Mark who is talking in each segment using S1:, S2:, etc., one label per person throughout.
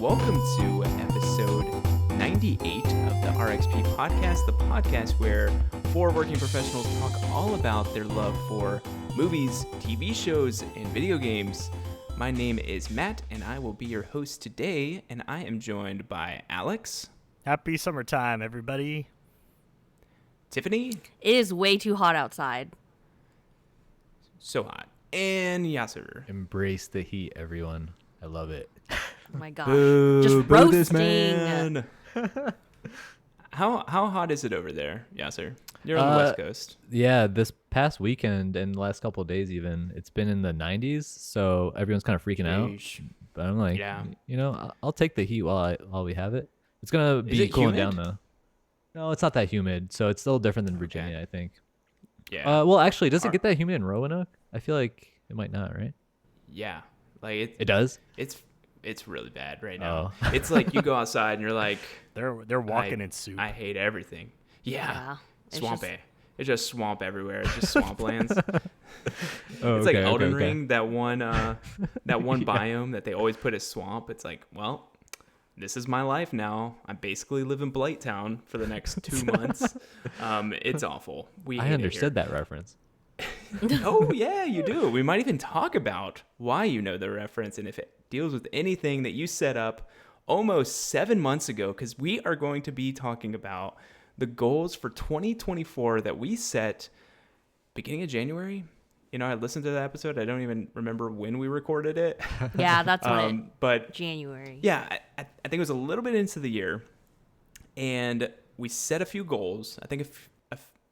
S1: Welcome to episode 98 of the RXP podcast, the podcast where four working professionals talk all about their love for movies, TV shows, and video games. My name is Matt, and I will be your host today, and I am joined by Alex.
S2: Happy summertime, everybody.
S1: Tiffany.
S3: It is way too hot outside.
S1: So hot. And Yasser.
S4: Embrace the heat, everyone. I love it.
S3: Oh my gosh.
S1: Boo,
S3: Just
S1: boo
S3: roasting.
S1: this man. How hot is it over there, Yasser? You're on the West Coast.
S4: Yeah, this past weekend and the last couple of days even, it's been in the 90s, so everyone's kind of freaking out. But I'm like, I'll take the heat while we have it. It's going to be cooling down, though. No, it's not that humid, so it's still different than Virginia, I think.
S1: Yeah.
S4: Well, actually, does it get that humid in Roanoke? I feel like it might not, right?
S1: Yeah. Like
S4: it does?
S1: It's really bad right now. Oh. It's like you go outside and you're like,
S2: they're walking in soup.
S1: I hate everything. Yeah.
S3: Swamp.
S1: It's just swamp everywhere. It's just swamplands.
S4: It's
S1: like Elden Ring, that one biome that they always put as swamp. It's like, well, this is my life now. I basically live in Blight Town for the next 2 months. It's awful.
S4: I understood that reference.
S1: Oh, yeah, you do. We might even talk about why you know the reference and if it deals with anything that you set up almost 7 months ago, because we are going to be talking about the goals for 2024 that we set beginning of January. You know, I listened to that episode. I don't even remember when we recorded it.
S3: Yeah, that's when
S1: but
S3: January.
S1: Yeah, I think it was a little bit into the year, and we set a few goals. I think if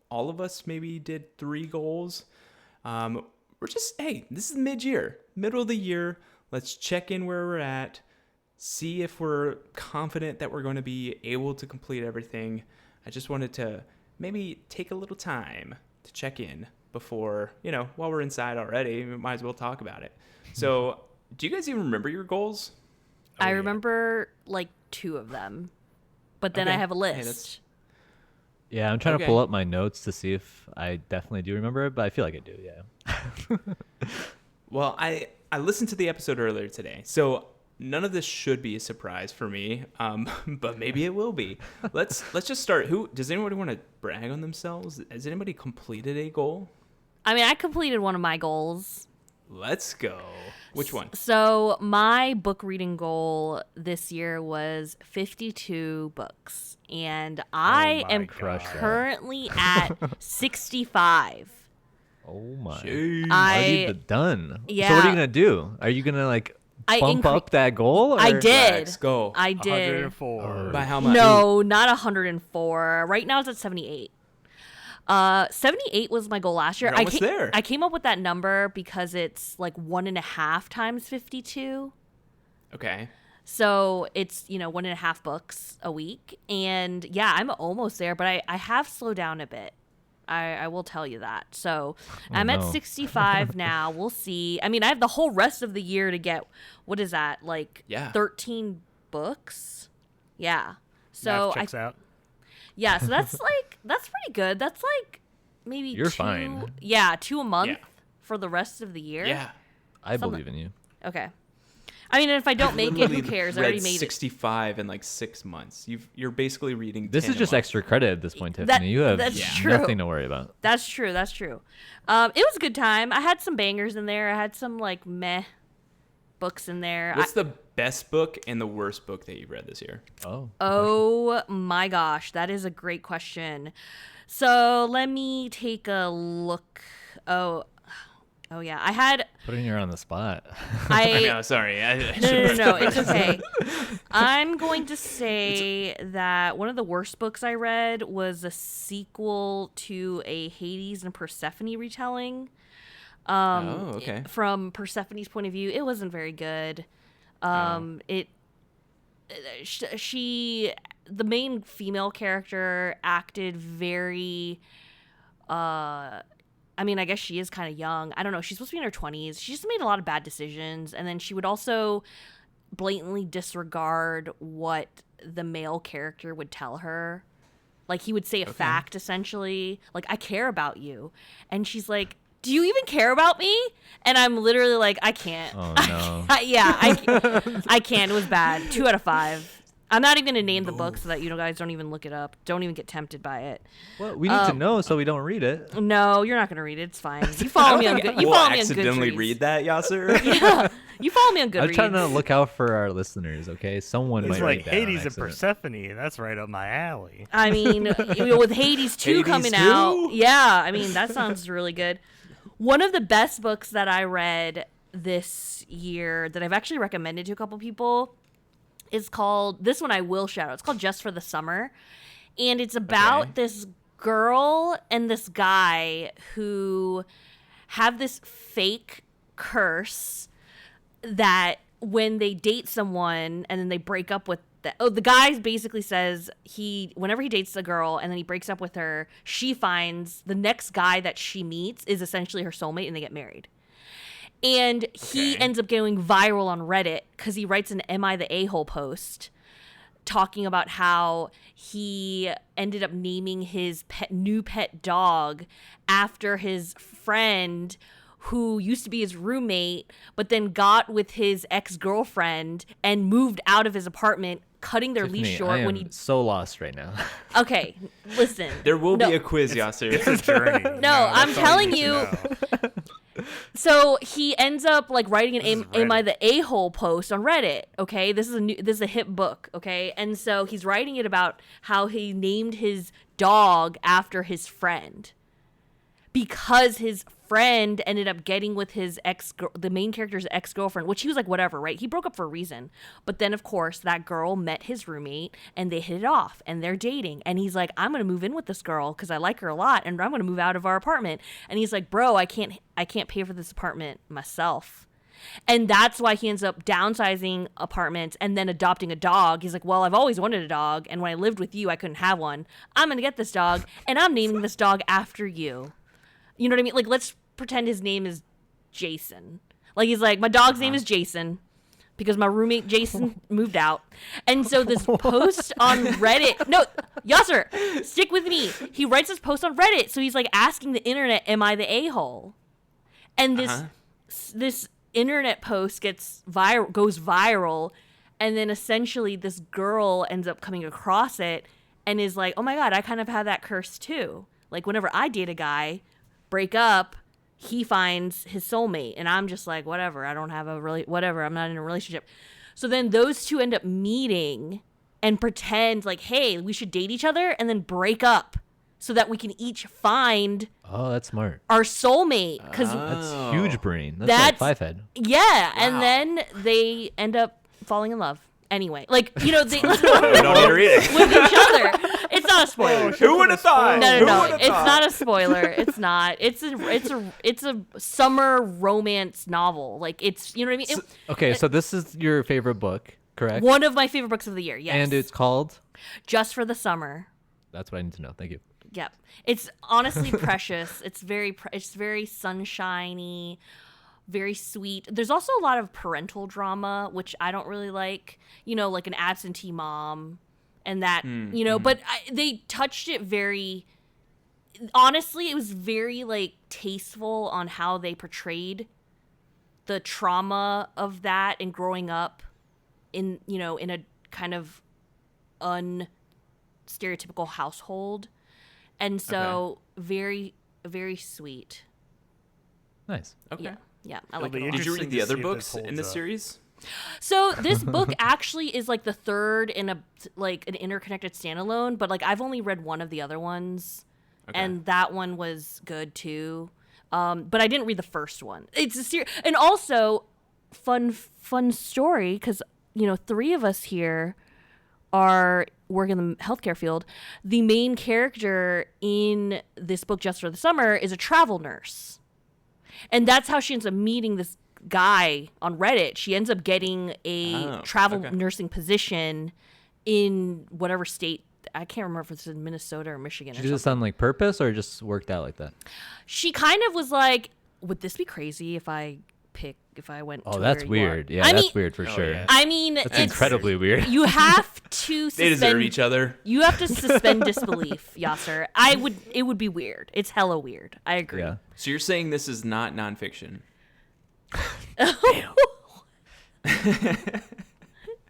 S1: all of us maybe did 3 goals. We're just, hey, this is mid-year, middle of the year. Let's check in where we're at, see if we're confident that we're going to be able to complete everything. I just wanted to maybe take a little time to check in before, while we're inside already, we might as well talk about it. So, do you guys even remember your goals?
S3: I remember like 2 of them, but then I have a list.
S4: Yeah, I'm trying to pull up my notes to see if I definitely do remember it, but I feel like I do, yeah.
S1: Well, I listened to the episode earlier today, so none of this should be a surprise for me, but maybe it will be. Let's just start. Does anybody want to brag on themselves? Has anybody completed a goal?
S3: I mean, I completed one of my goals.
S1: Let's go. Which one?
S3: So my book reading goal this year was 52 books, and I am currently at 65.
S4: Oh my!
S3: Already
S4: done.
S3: Yeah.
S4: So what are you gonna do? Are you gonna bump up that goal? Or?
S3: I did.
S1: Let's go.
S3: I did.
S2: 104.
S1: By how much?
S3: No, not 104. Right now it's at 78. 78 was my goal last year.
S1: You're almost there.
S3: I came up with that number because it's like 1.5 times 52.
S1: Okay.
S3: So it's, 1.5 books a week. And yeah, I'm almost there, but I have slowed down a bit. I will tell you that. So I'm at 65 now. We'll see. I mean, I have the whole rest of the year to get, what is that? 13 books? Yeah. So
S2: Math checks out.
S3: Yeah, so that's that's pretty good. That's maybe
S4: You're
S3: 2.
S4: fine.
S3: Yeah, 2 a month for the rest of the year.
S1: Yeah.
S4: I believe in you.
S3: Okay. I mean, if I don't make it, who cares? I already made
S1: 65 in 6 months. You're basically reading.
S4: This
S1: 10
S4: is just
S1: a month.
S4: extra credit at this point, Tiffany. You have nothing to worry about.
S3: That's true. It was a good time. I had some bangers in there. I had some meh books in there.
S1: What's the best book and the worst book that you've read this year?
S3: Oh my gosh, that is a great question. So let me take a look. Oh yeah, I had
S4: putting her on the spot.
S1: No, sorry.
S3: No, it's okay. I'm going to say that one of the worst books I read was a sequel to a Hades and Persephone retelling.
S1: Okay.
S3: From Persephone's point of view, it wasn't very good. The main female character acted very, I guess she is kind of young. I don't know. She's supposed to be in her 20s. She just made a lot of bad decisions. And then she would also blatantly disregard what the male character would tell her. He would say a fact, essentially. I care about you. And she's like, do you even care about me? And I'm literally like, I can't.
S4: Oh, no.
S3: I can't. It was bad. 2 out of 5. I'm not even going to name the book so that you guys don't even look it up. Don't even get tempted by it.
S4: Well, we need to know so we don't read it.
S3: No, you're not going to read it. It's fine. You follow me on Goodreads. You follow me on Goodreads.
S1: Accidentally read that, Yasser?
S3: Yeah. You follow me on Goodreads.
S4: I'm trying to look out for our listeners, okay? Someone might read that
S2: Hades
S4: on
S2: and Persephone. That's right up my alley.
S3: I mean, with Hades 2 coming out. Yeah, I mean, that sounds really good. One of the best books that I read this year that I've actually recommended to a couple people is called, this one I will shout out, it's called Just for the Summer. And it's about this girl and this guy who have this fake curse that when they date someone and then they break up with the guy basically says whenever he dates a girl and then he breaks up with her, she finds the next guy that she meets is essentially her soulmate and they get married. And he ends up going viral on Reddit because he writes an Am I the A-hole post talking about how he ended up naming his new pet dog after his friend who used to be his roommate, but then got with his ex-girlfriend and moved out of his apartment, cutting their
S4: Tiffany,
S3: leash short
S4: I am
S3: when he...
S4: so lost right now.
S3: Okay, listen.
S1: There will be a quiz, Yasser.
S2: It's a journey.
S3: No, I'm telling
S2: need to
S3: you.
S2: know.
S3: So he ends up like writing an Am I the A-hole post on Reddit, okay? This is a hip book, okay? And so he's writing it about how he named his dog after his friend. Because his friend ended up getting with the main character's ex-girlfriend, which he was like, whatever, right? He broke up for a reason. But then, of course, that girl met his roommate, and they hit it off, and they're dating. And he's like, I'm going to move in with this girl because I like her a lot, and I'm going to move out of our apartment. And he's like, bro, I can't pay for this apartment myself. And that's why he ends up downsizing apartments and then adopting a dog. He's like, well, I've always wanted a dog, and when I lived with you, I couldn't have one. I'm going to get this dog, and I'm naming this dog after you. You know what I mean? Like, let's pretend his name is Jason. Like, he's like, my dog's name is Jason because my roommate Jason moved out. And so this post on Reddit, no, Yasser, stick with me. He writes this post on Reddit. So he's like asking the internet, am I the a-hole? And this internet post goes viral. And then essentially this girl ends up coming across it and is like, oh my God, I kind of have that curse too. Like, whenever I date a guy, break up, he finds his soulmate, and I'm just like, whatever, I'm not in a relationship. So then those two end up meeting and pretend like, hey, we should date each other, and then break up so that we can each find
S4: that's smart.
S3: our soulmate. Because
S4: That's huge brain. That's like 5-head.
S3: Yeah, and then they end up falling in love. Anyway, like, they
S1: don't need to read it.
S3: with each other. It's not a spoiler.
S1: Who would have thought?
S3: No. It's not a spoiler. It's not. It's a summer romance novel. Like, it's, you know what I mean?
S4: So this is your favorite book, correct?
S3: One of my favorite books of the year. Yes.
S4: And it's called
S3: Just for the Summer.
S4: That's what I need to know. Thank you.
S3: Yep. It's honestly precious. It's very sunshiny. Very sweet. There's also a lot of parental drama, which I don't really like, like an absentee mom and that, but they touched it honestly, it was very like tasteful on how they portrayed the trauma of that and growing up in a kind of unstereotypical household. And so very, very sweet.
S4: Nice.
S1: Okay.
S3: Yeah, I like it a lot.
S1: Did you read the other books in the series?
S3: So this book actually is like the third in an interconnected standalone, but like I've only read one of the other ones, and that one was good too. But I didn't read the first one. It's a series, and also fun story because 3 of us here are working in the healthcare field. The main character in this book, Just for the Summer, is a travel nurse. And that's how she ends up meeting this guy on Reddit. She ends up getting a travel nursing position in whatever state. I can't remember if it's in Minnesota or Michigan.
S4: Did you do this on like purpose or just worked out like that?
S3: She kind of was like, would this be crazy if I pick if I went.
S4: Oh,
S3: to
S4: that's
S3: where you are.
S4: weird. Yeah, that's weird for sure.
S1: yeah.
S3: I mean,
S4: That's
S3: it's
S4: incredibly weird.
S3: You have to
S1: They deserve
S3: suspend
S1: each other.
S3: You have to suspend disbelief, Yasser. It would be weird. It's hella weird. I agree.
S4: Yeah.
S1: So you're saying this is not nonfiction?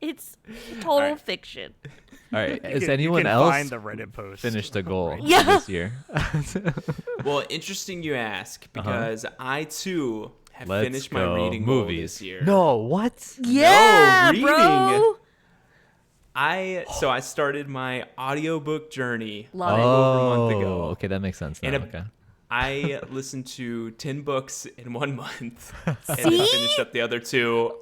S3: It's total
S1: right.
S3: fiction.
S4: All right. Has
S2: You
S4: anyone
S2: can
S4: else
S2: find the Reddit post.
S4: finished a goal
S3: Yeah.
S4: this year?
S1: Well, interesting you ask, because I too have
S4: Let's
S1: finished my
S4: go.
S1: reading goal
S4: Movies
S1: this year.
S4: No, what?
S3: Yeah,
S1: reading.
S3: bro.
S1: I started my audiobook journey
S3: Love it.
S1: over a month ago.
S4: Okay, that makes sense now.
S1: And
S4: Okay.
S1: I listened to 10 books in 1 month, and
S3: See?
S1: then finished up the other 2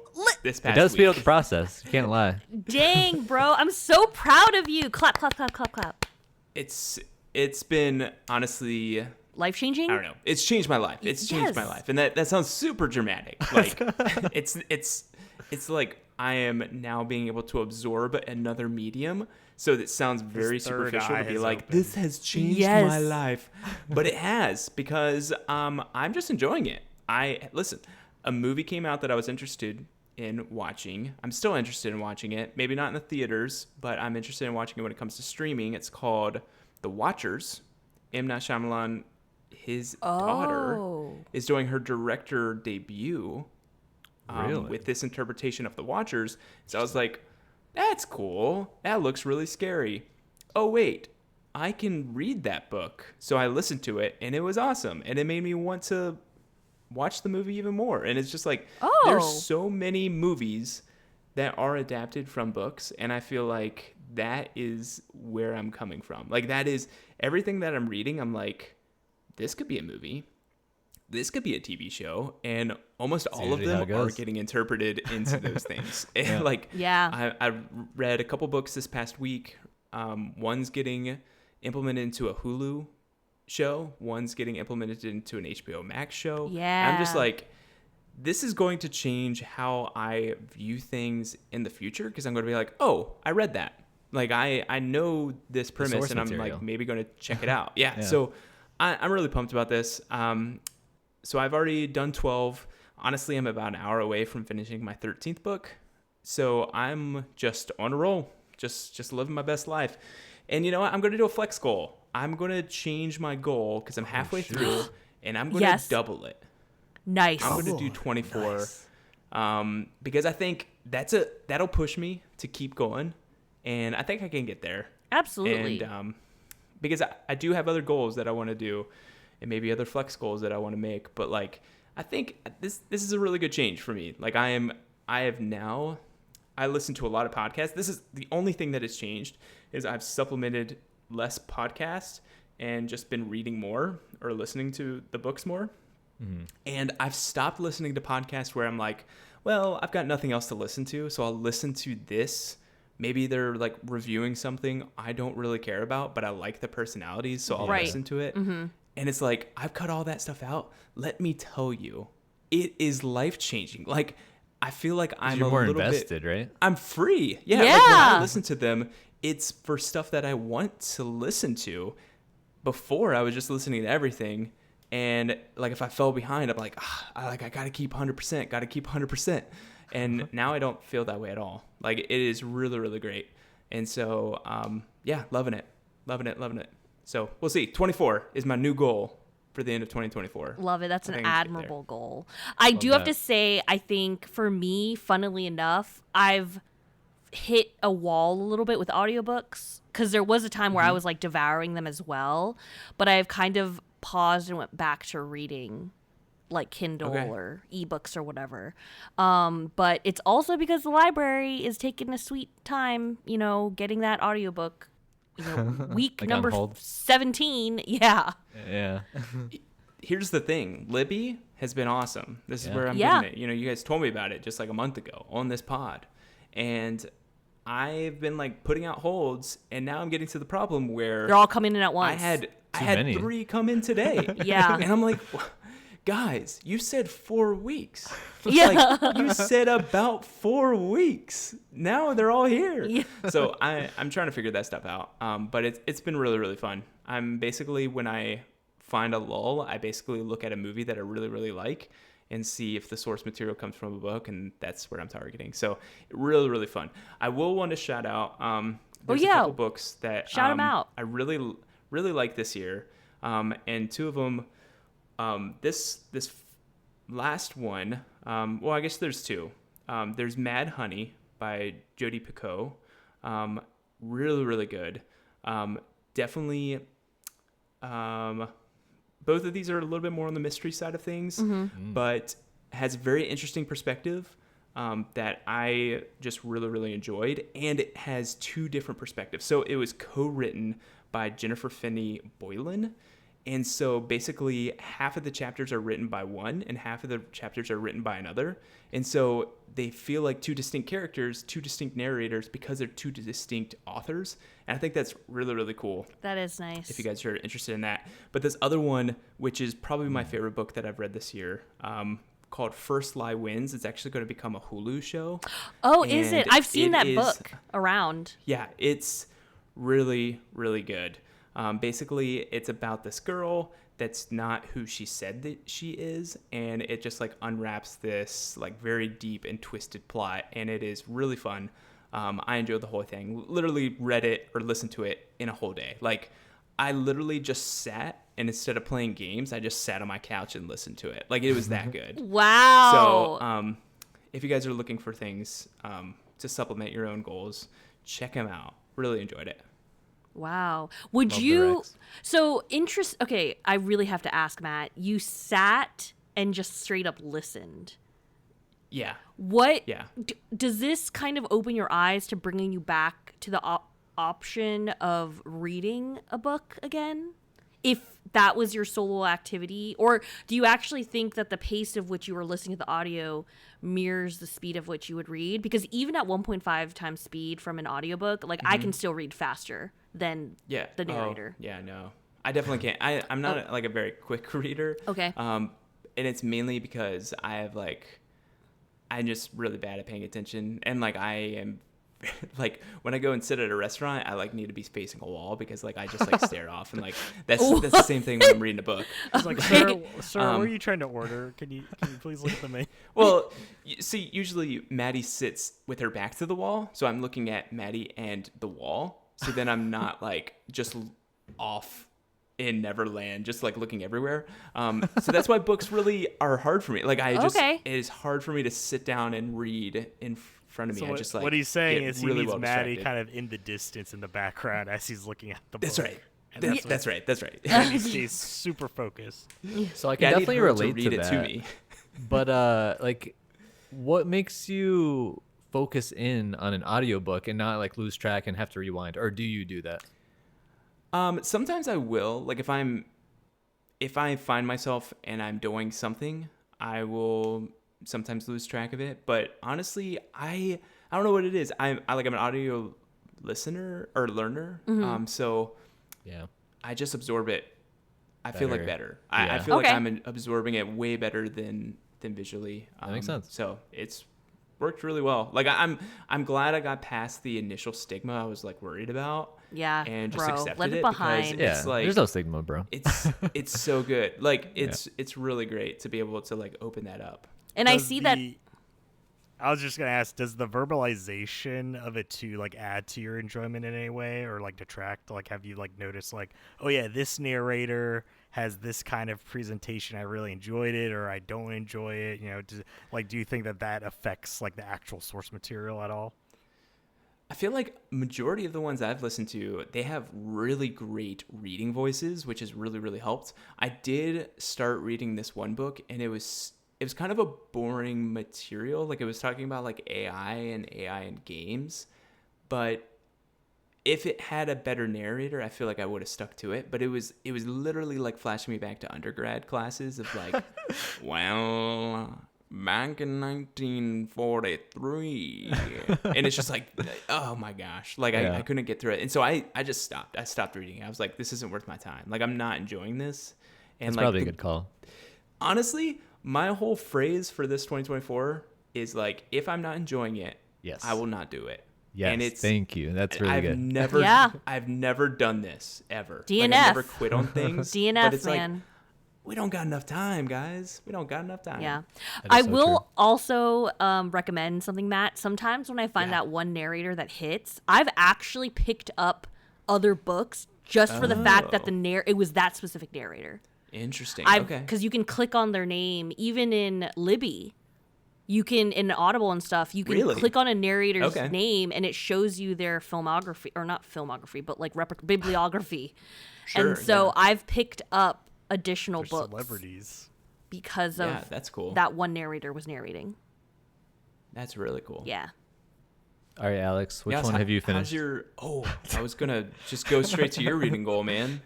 S1: this
S4: It
S1: past
S4: does
S1: week.
S4: speed up the process. You can't lie.
S3: Dang, bro. I'm so proud of you. Clap, clap, clap, clap, clap.
S1: It's been honestly,
S3: Life changing?
S1: I don't know. It's changed my life. It's changed my
S3: Yes.
S1: life, and that sounds super dramatic. Like it's like I am now being able to absorb another medium. So that sounds very
S2: His third
S1: superficial
S2: eye
S1: to be
S2: has
S1: like,
S2: opened.
S1: this has changed
S3: Yes.
S1: my life, but it has, because I'm just enjoying it. Listen, a movie came out that I was interested in watching. I'm still interested in watching it. Maybe not in the theaters, but I'm interested in watching it when it comes to streaming. It's called The Watchers. M. Night Shyamalan, his daughter,
S3: Oh.
S1: is doing her director debut
S4: Really?
S1: with this interpretation of The Watchers. So I was like, that's cool. That looks really scary. Oh, wait. I can read that book. So I listened to it, and it was awesome. And it made me want to watch the movie even more. And it's just like, there's
S3: Oh.
S1: so many movies that are adapted from books, and I feel like that is where I'm coming from. Like, that is everything that I'm reading. I'm like, this could be a movie. This could be a TV show, and almost all of
S4: usually how
S1: them
S4: it
S1: are
S4: goes.
S1: getting interpreted into those things. And like,
S3: Yeah.
S1: I read a couple books this past week. One's getting implemented into a Hulu show. One's getting implemented into an HBO Max show.
S3: Yeah.
S1: I'm just like, this is going to change how I view things in the future, because I'm going to be like, oh, I read that. Like, I know this premise,
S4: source
S1: and I'm
S4: material.
S1: like, maybe going to check it out. Yeah.
S4: Yeah.
S1: So I'm really pumped about this. So I've already done 12. Honestly, I'm about an hour away from finishing my 13th book. So I'm just on a roll, just living my best life. And you know what? I'm going to do a flex goal. I'm going to change my goal because I'm halfway through, and I'm going to
S3: Yes.
S1: double it.
S3: Nice.
S1: I'm going to do 24 because I think that'll push me to keep going, and I think I can get there.
S3: Absolutely.
S1: And because I do have other goals that I want to do, and maybe other flex goals that I want to make, but like, I think this is a really good change for me. Like, I listen to a lot of podcasts. This is the only thing that has changed, is I've supplemented less podcasts and just been reading more or listening to the books more. And I've stopped listening to podcasts where I'm like, well, I've got nothing else to listen to, so I'll listen to this. Maybe they're like reviewing something I don't really care about, but I like the personalities, so I'll
S3: Right.
S1: listen to it. And it's like, I've cut all that stuff out. Let me tell you, it is life-changing. Like, I feel like I'm
S4: You're
S1: a
S4: more
S1: little
S4: invested,
S1: bit,
S4: right?
S1: I'm free. Yeah. Like, when I
S3: Yeah.
S1: listen to them, it's for stuff that I want to listen to. Before, I was just listening to everything. And like, if I fell behind, I'm like, I gotta keep 100%, gotta keep 100%. And now I don't feel that way at all. Like, it is really, really great. And so, yeah, loving it. So we'll see. 24 is my new goal for the end of 2024.
S3: Love it. That's
S1: I
S3: an
S1: think I can get there.
S3: admirable goal. I do have
S4: that.
S3: to say, I think for me, funnily enough, I've hit a wall a little bit with audiobooks, because there was a time where I was like devouring them as well, but I've kind of paused and went back to reading like Kindle
S1: Okay.
S3: or ebooks or whatever. But it's also because the library is taking a sweet time, getting that audiobook, week
S4: Like on
S3: number
S4: hold?
S3: 17. Yeah.
S4: Yeah.
S1: Here's the thing. Libby has been awesome. This is
S4: Yeah.
S1: where I'm
S3: Yeah.
S1: getting it. You guys told me about it just like a month ago on this pod. And I've been like putting out holds, and now I'm getting to the problem where
S3: They're all coming in at
S1: I
S3: once.
S1: had
S4: many.
S1: 3 come in today.
S3: Yeah.
S1: And I'm like, guys, you said 4 weeks.
S3: Yeah.
S1: Like, you said about 4 weeks. Now they're all here.
S3: Yeah.
S1: So I'm trying to figure that stuff out. But it's been really, really fun. I'm basically, when I find a lull, I basically look at a movie that I really, really like, and see if the source material comes from a book, and that's where I'm targeting. So really, really fun. I will want to shout out. There's a couple books that
S3: shout them out.
S1: I really, really like this year, and two of them. This last one. Well, I guess there's two. There's Mad Honey by Jodi Picoult. Really, really good. Definitely. Both of these are a little bit more on the mystery side of things, but has a very interesting perspective that I just really, really enjoyed. And it has two different perspectives. So it was co-written by Jennifer Finney Boylan. And so basically half of the chapters are written by one and half of the chapters are written by another. And so they feel like two distinct characters, two distinct narrators because they're two distinct authors. And I think that's really, really cool.
S3: That is nice.
S1: If you guys are interested in that. But this other one, which is probably my favorite book that I've read this year, called First Lie Wins. It's actually going to become a Hulu show.
S3: Oh, is it? I've seen that book around.
S1: Yeah, it's really, really good. Basically, it's about this girl that's not who she said that she is, and it just like unwraps this like very deep and twisted plot, and it is really fun. I enjoyed the whole thing. Literally read it or listened to it in a whole day. Like I literally just sat, and instead of playing games, I just sat on my couch and listened to it. Like it was that good.
S3: Wow.
S1: So if you guys are looking for things to supplement your own goals, check them out. Really enjoyed it.
S3: Wow. Would
S4: Love
S3: you okay, I really have to ask, Matt. You sat and just straight up listened.
S1: Yeah.
S3: What
S1: Yeah.
S3: Does this kind of open your eyes to bringing you back to the option of reading a book again? If that was your solo activity, or do you actually think that the pace of which you were listening to the audio mirrors the speed of which you would read? Because even at 1.5 times speed from an audiobook, like I can still read faster than the narrator.
S1: No. I definitely can't. I'm not like a very quick reader.
S3: Okay.
S1: And it's mainly because I'm just really bad at paying attention, and like I am like when I go and sit at a restaurant, I like need to be facing a wall because like I just like stare off, and like that's the same thing when I'm reading a book.
S2: It's like, sir, what are you trying to order? Can you please look at the menu?
S1: Well, see, usually Maddie sits with her back to the wall, so I'm looking at Maddie and the wall. So then I'm not like just off in Neverland, just like looking everywhere. So that's why books really are hard for me. Like it is hard for me to sit down and read in front of me.
S2: So what he's saying is he needs Maddie kind of in the distance in the background as he's looking at the book.
S1: That's right. That's right.
S2: And he stays super focused.
S4: So I can definitely relate
S1: to
S4: that.
S1: To me.
S4: But like, what makes you focus in on an audiobook and not like lose track and have to rewind, or do you do that?
S1: Sometimes I will. Like if I find myself and I'm doing something, I will sometimes lose track of it. But honestly, I don't know what it is. I'm an audio listener or learner. So
S4: yeah,
S1: I just absorb it. I feel like better.
S4: Yeah.
S1: I feel like I'm absorbing it way better than visually.
S4: That makes sense.
S1: So it's worked really well. Like I'm glad I got past the initial stigma I was like worried about.
S3: Yeah,
S1: and just
S3: bro,
S1: accepted
S3: leave it
S1: because
S3: behind.
S4: Yeah,
S1: it's like
S4: there's no stigma, bro.
S1: It's so good. Like it's really great to be able to like open that up.
S3: And I see that.
S2: I was just gonna ask, does the verbalization of it to like add to your enjoyment in any way, or like detract? Like, have you like noticed like, oh yeah, this narrator has this kind of presentation, I really enjoyed it, or I don't enjoy it? You know, do you think that affects like the actual source material at all?
S1: I feel like majority of the ones I've listened to, they have really great reading voices, which has really, really helped. I did start reading this one book, and it was kind of a boring material. Like it was talking about like AI and games, but if it had a better narrator, I feel like I would have stuck to it. But it was literally like flashing me back to undergrad classes of like, well, back in 1943, and it's just like, oh my gosh, like I couldn't get through it, and so I just stopped. I stopped reading it. I was like, this isn't worth my time. Like I'm not enjoying this. And
S4: that's
S1: like,
S4: probably a good call.
S1: Honestly, my whole phrase for this 2024 is like, if I'm not enjoying it, I will not do it.
S4: Yes,
S1: and it's,
S4: thank you. That's really good.
S1: I've never done this ever.
S3: DNF.
S1: Like, I've never quit on things.
S3: DNF,
S1: but it's
S3: man.
S1: Like, we don't got enough time, guys. We don't got enough time.
S3: Yeah.
S4: That is
S3: I
S4: so
S3: will
S4: true.
S3: also recommend something, Matt. Sometimes when I find that one narrator that hits, I've actually picked up other books just for the fact that it was that specific narrator.
S1: Interesting. Okay.
S3: Because you can click on their name, even in Libby. You can, in Audible and stuff, you can
S1: Really?
S3: click on a narrator's
S1: Okay.
S3: name and it shows you their filmography, or not filmography, but like bibliography.
S1: Sure,
S3: And so
S1: yeah.
S3: I've picked up additional
S2: For
S3: books
S2: celebrities.
S3: because of
S1: Yeah, that's cool.
S3: that one narrator was narrating.
S1: That's really cool.
S3: Yeah.
S4: All right, Alex, which
S1: Yes,
S4: one have you
S1: how's
S4: finished?
S1: I was gonna just go straight to your reading goal, man.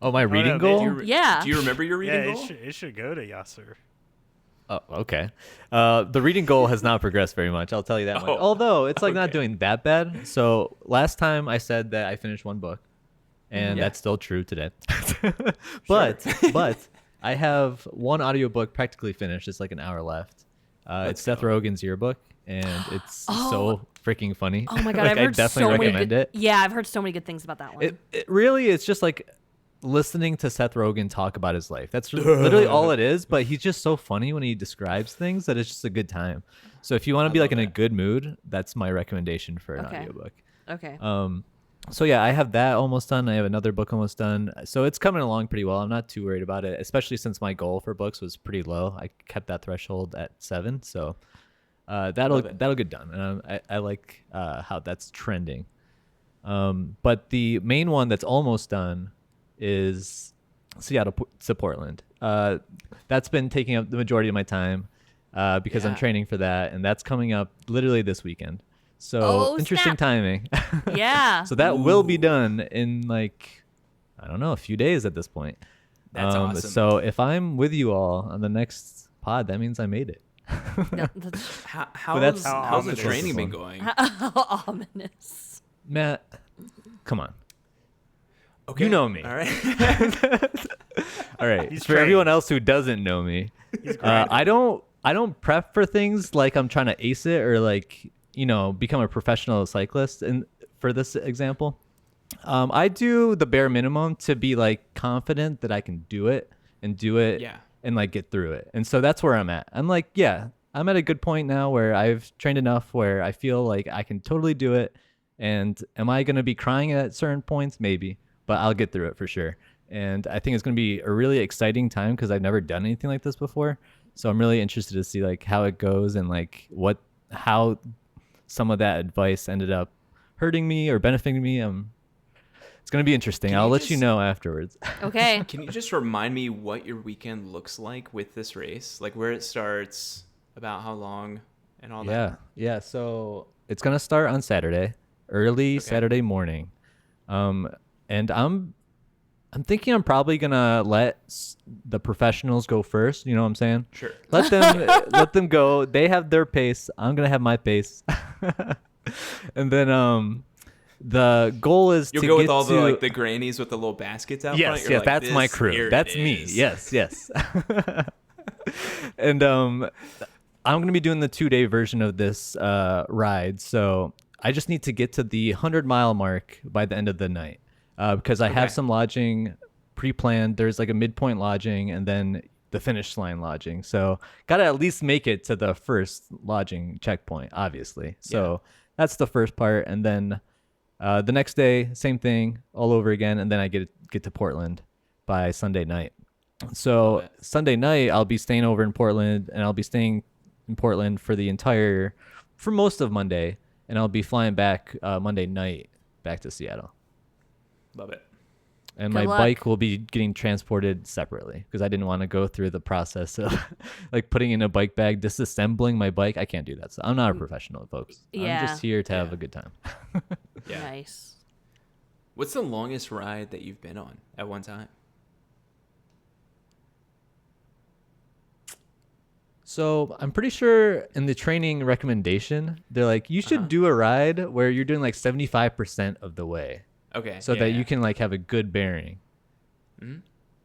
S4: Oh, my reading
S2: no,
S4: goal?
S3: Yeah.
S1: Do you remember your
S2: Yeah,
S1: reading goal?
S2: it should go to Yasser.
S4: Oh, okay. The reading goal has not progressed very much. I'll tell you that much.
S1: Oh,
S4: Although it's like not
S1: okay.
S4: doing that bad. So last time I said that I finished one book, and
S1: Yeah.
S4: that's still true today. but I have one audiobook practically finished. It's like an hour left. It's Seth Rogen's yearbook, and it's so freaking funny.
S3: Oh my God.
S4: Like,
S3: I've
S4: I
S3: heard
S4: definitely
S3: so many
S4: recommend
S3: good,
S4: it.
S3: Yeah, I've heard so many good things about that one.
S4: It really is just like listening to Seth Rogen talk about his life. That's literally all it is, but he's just so funny when he describes things that it's just a good time. So if you want to be like in a good mood, that's my recommendation for an audiobook.
S3: Okay.
S4: So yeah, I have that almost done. I have another book almost done. So it's coming along pretty well. I'm not too worried about it, especially since my goal for books was pretty low. I kept that threshold at 7. So that'll get done. And I like how that's trending. But the main one that's almost done is Seattle to Portland. That's been taking up the majority of my time because I'm training for that, and that's coming up literally this weekend. So interesting
S3: snap.
S4: timing.
S3: Yeah.
S4: So that will be done in like, I don't know, a few days at this point.
S1: That's awesome.
S4: So if I'm with you all on the next pod, that means I made it.
S3: No, that's
S1: How's the
S2: ominous.
S1: training been going?
S3: ominous.
S4: Matt, come on.
S1: Okay.
S4: You know me.
S1: All right.
S4: All right.
S2: He's
S4: For
S2: trained.
S4: everyone else who doesn't know me, I don't prep for things like I'm trying to ace it or like, become a professional cyclist. And for this example, I do the bare minimum to be like confident that I can do it and and like get through it. And so that's where I'm at. I'm like, yeah, I'm at a good point now where I've trained enough where I feel like I can totally do it. And am I going to be crying at certain points? Maybe, but I'll get through it for sure. And I think it's going to be a really exciting time because I've never done anything like this before. So I'm really interested to see like how it goes and like how some of that advice ended up hurting me or benefiting me. It's going to be interesting. I'll let you know afterwards.
S3: Okay.
S1: Can you just remind me what your weekend looks like with this race? Like where it starts, about how long, and all that?
S4: Yeah. So it's going to start on Saturday, early Saturday morning. And I'm thinking I'm probably going to let the professionals go first. You know what I'm saying?
S1: Sure.
S4: Let them go. They have their pace. I'm going to have my pace. And then the goal is
S1: You'll
S4: to
S1: go
S4: get
S1: with all
S4: to,
S1: the grannies with the little baskets out front.
S4: yes,
S1: You're like,
S4: that's my
S1: "This-
S4: crew.
S1: here
S4: That's
S1: it
S4: me.
S1: is."
S4: Yes. And I'm going to be doing the 2-day version of this ride. So I just need to get to the 100-mile mark by the end of the night because I have some lodging pre-planned. There's like a midpoint lodging and then the finish line lodging. So got to at least make it to the first lodging checkpoint, obviously. So that's the first part. And then the next day, same thing all over again. And then I get to Portland by Sunday night. So Sunday night, I'll be staying over in Portland, and I'll be staying in Portland for most of Monday, and I'll be flying back Monday night back to Seattle.
S1: Love it.
S4: And
S3: Good
S4: my
S3: luck.
S4: bike will be getting transported separately because I didn't want to go through the process of like putting in a bike bag, disassembling my bike. I can't do that. So I'm not a professional, folks.
S3: Yeah.
S4: I'm just here to have a good time.
S1: Yeah.
S3: Nice.
S1: What's the longest ride that you've been on at one time?
S4: So I'm pretty sure in the training recommendation, they're like, you should do a ride where you're doing like 75% of the way.
S1: Okay.
S4: So that you can like have a good bearing.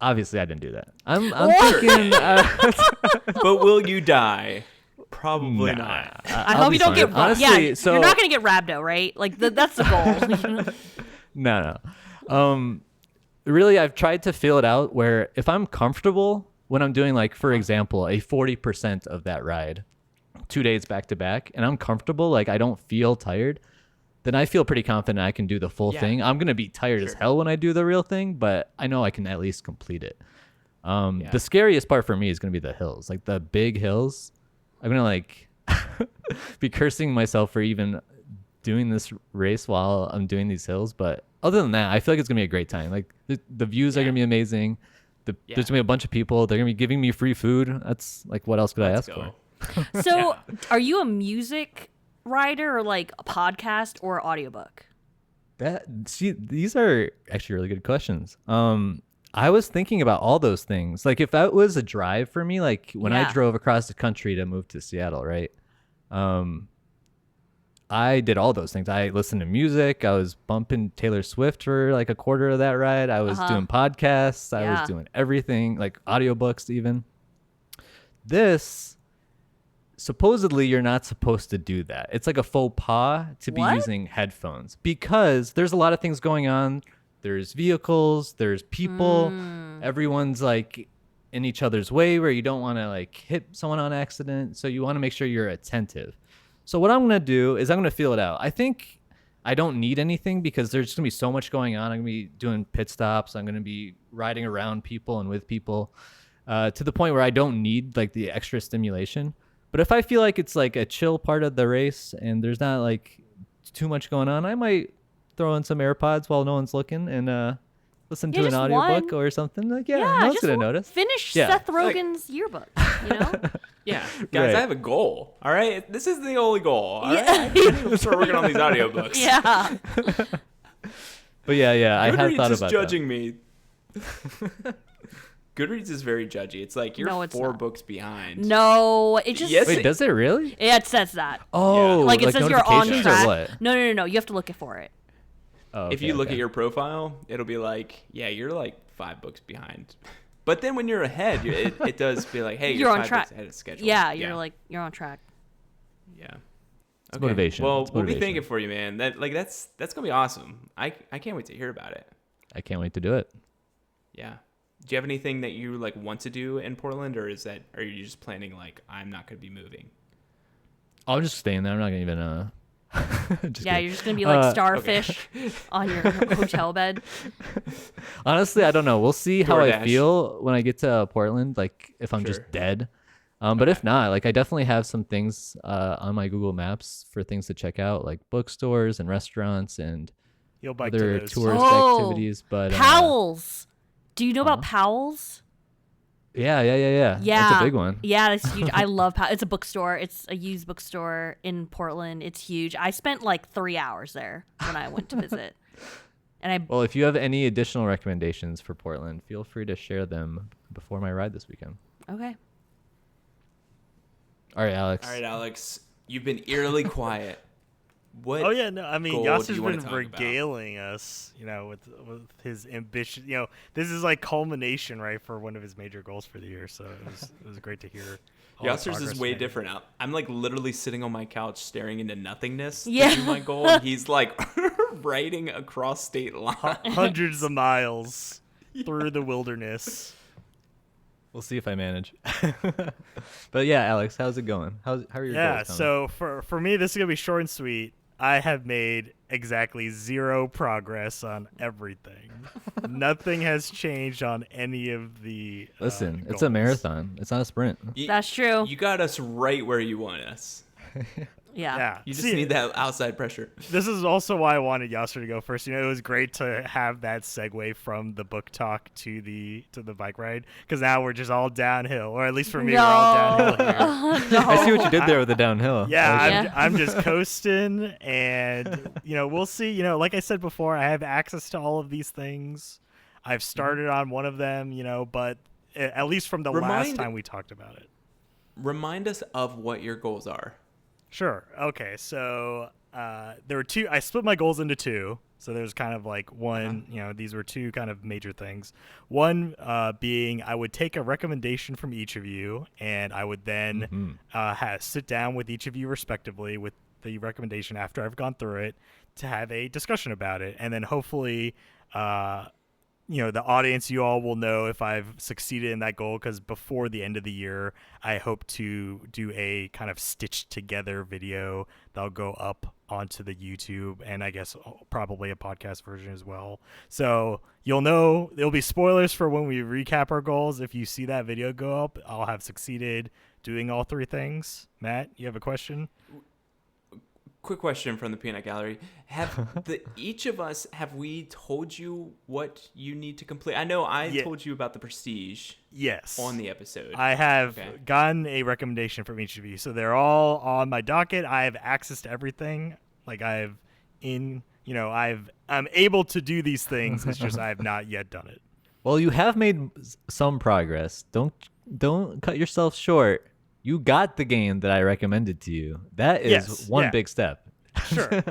S4: Obviously, I didn't do that. I'm
S3: What?
S4: thinking.
S1: But will you die? Probably not.
S3: I hope you don't get
S4: honestly.
S3: yeah,
S4: So
S3: you're not gonna get rhabdo, right? Like that's the goal.
S4: no. really, I've tried to feel it out where if I'm comfortable when I'm doing, like, for example, a 40% of that ride 2 days back to back, and I'm comfortable, like I don't feel tired, then I feel pretty confident I can do the full thing. I'm going to be tired as hell when I do the real thing, but I know I can at least complete it. The scariest part for me is going to be the hills, like the big hills. I'm going to like be cursing myself for even doing this race while I'm doing these hills. But other than that, I feel like it's going to be a great time. Like the views are going to be amazing. There's going to be a bunch of people. They're going to be giving me free food. That's like, what else could I ask for?
S3: So are you a music writer or like a podcast or audiobook?
S4: These are actually really good questions. I was thinking about all those things. Like if that was a drive for me, like when I drove across the country to move to Seattle, right? I did all those things. I listened to music. I was bumping Taylor Swift for like a quarter of that ride. I was doing podcasts. I was doing everything, like audiobooks even. This, supposedly you're not supposed to do that. It's like a faux pas to be using headphones because there's a lot of things going on. There's vehicles, there's people. Everyone's like in each other's way where you don't want to like hit someone on accident. So you want to make sure you're attentive. So what I'm going to do is I'm going to feel it out. I think I don't need anything because there's going to be so much going on. I'm going to be doing pit stops. I'm going to be riding around people and with people to the point where I don't need like the extra stimulation. But if I feel like it's like a chill part of the race and there's not like too much going on, I might throw in some AirPods while no one's looking and listen to an audiobook or something. Like, no one's going to notice.
S3: Finish Seth Rogen's yearbook, you know?
S1: Guys, I have a goal. All right, this is the only goal. All right, I need to start working on these audiobooks.
S3: Yeah.
S4: But I have thought about
S1: judging me. Goodreads is very judgy. It's like you're 4 books behind.
S3: No, it just
S4: wait. Does it really?
S3: Yeah, it says that.
S4: Oh,
S3: like it says you're on track.
S4: Or what?
S3: No. You have to look for it.
S4: Oh,
S1: if you look at your profile, it'll be like, you're like 5 books behind. But then when you're ahead, it does be like, hey, you're
S3: on
S1: 5
S3: track.
S1: books ahead of schedule.
S3: Yeah, you're on track.
S1: Yeah.
S4: It's motivation.
S1: Well, we'll be thinking for you, man. That's gonna be awesome. I can't wait to hear about it.
S4: I can't wait to do it.
S1: Yeah. Do you have anything that you like want to do in Portland, or are you just planning like I'm not gonna be moving?
S4: I'm just staying there. I'm not gonna even
S3: You're just gonna be like starfish on your hotel bed.
S4: Honestly, I don't know. We'll see how I feel when I get to Portland. Like if I'm just dead. But if not, like I definitely have some things on my Google Maps for things to check out, like bookstores and restaurants and other tourist activities. But
S3: Powell's. Do you know about Powell's?
S4: Yeah. That's a big one.
S3: Yeah, it's huge. I love Powell's. It's a bookstore. It's a used bookstore in Portland. It's huge. I spent like 3 hours there when I went to visit.
S4: Well, if you have any additional recommendations for Portland, feel free to share them before my ride this weekend.
S3: Okay.
S4: All right, Alex.
S1: You've been eerily quiet. What?
S2: Oh yeah, no. I mean, Yasser's been regaling us, with his ambition. This is like culmination, right, for one of his major goals for the year. So it was great to hear.
S1: Yasser's is way different. I'm like literally sitting on my couch staring into nothingness to do my goal. And he's like riding across state lines,
S2: hundreds of miles through the wilderness.
S4: We'll see if I manage. But yeah, Alex, how's it going? How are your goals coming?
S2: So for me, this is gonna be short and sweet. I have made exactly 0 progress on everything. Nothing has changed on any of the.
S4: Listen,
S2: goals.
S4: It's a marathon. It's not a sprint.
S3: That's true.
S1: You got us right where you want us.
S3: Yeah.
S1: You just need that outside pressure.
S2: This is also why I wanted Yasser to go first. It was great to have that segue from the book talk to the bike ride, because now we're just all downhill, or at least for me, we're all downhill here.
S4: I see what you did there with the downhill.
S2: I'm just coasting, and we'll see. Like I said before, I have access to all of these things. I've started on one of them, but at least from the last time we talked about it.
S1: Remind us of what your goals are.
S2: Sure. Okay. So there were 2. I split my goals into 2. So there's kind of like one, these were 2 kind of major things. One being I would take a recommendation from each of you, and I would then sit down with each of you respectively with the recommendation after I've gone through it to have a discussion about it. And then hopefully the audience, you all will know if I've succeeded in that goal, because before the end of the year, I hope to do a kind of stitched together video that'll go up onto the YouTube, and I guess probably a podcast version as well. So you'll know, there'll be spoilers for when we recap our goals. If you see that video go up, I'll have succeeded doing all three things. Matt, you have a question?
S1: Quick question from the Peanut Gallery. Each of us, have we told you what you need to complete? I know I told you about the Prestige.
S2: Yes.
S1: On the episode.
S2: I have gotten a recommendation from each of you. So they're all on my docket. I have access to everything. Like I'm able to do these things. It's just I have not yet done it.
S4: Well, you have made some progress. Don't cut yourself short. You got the game that I recommended to you. That is one big step.
S2: Sure.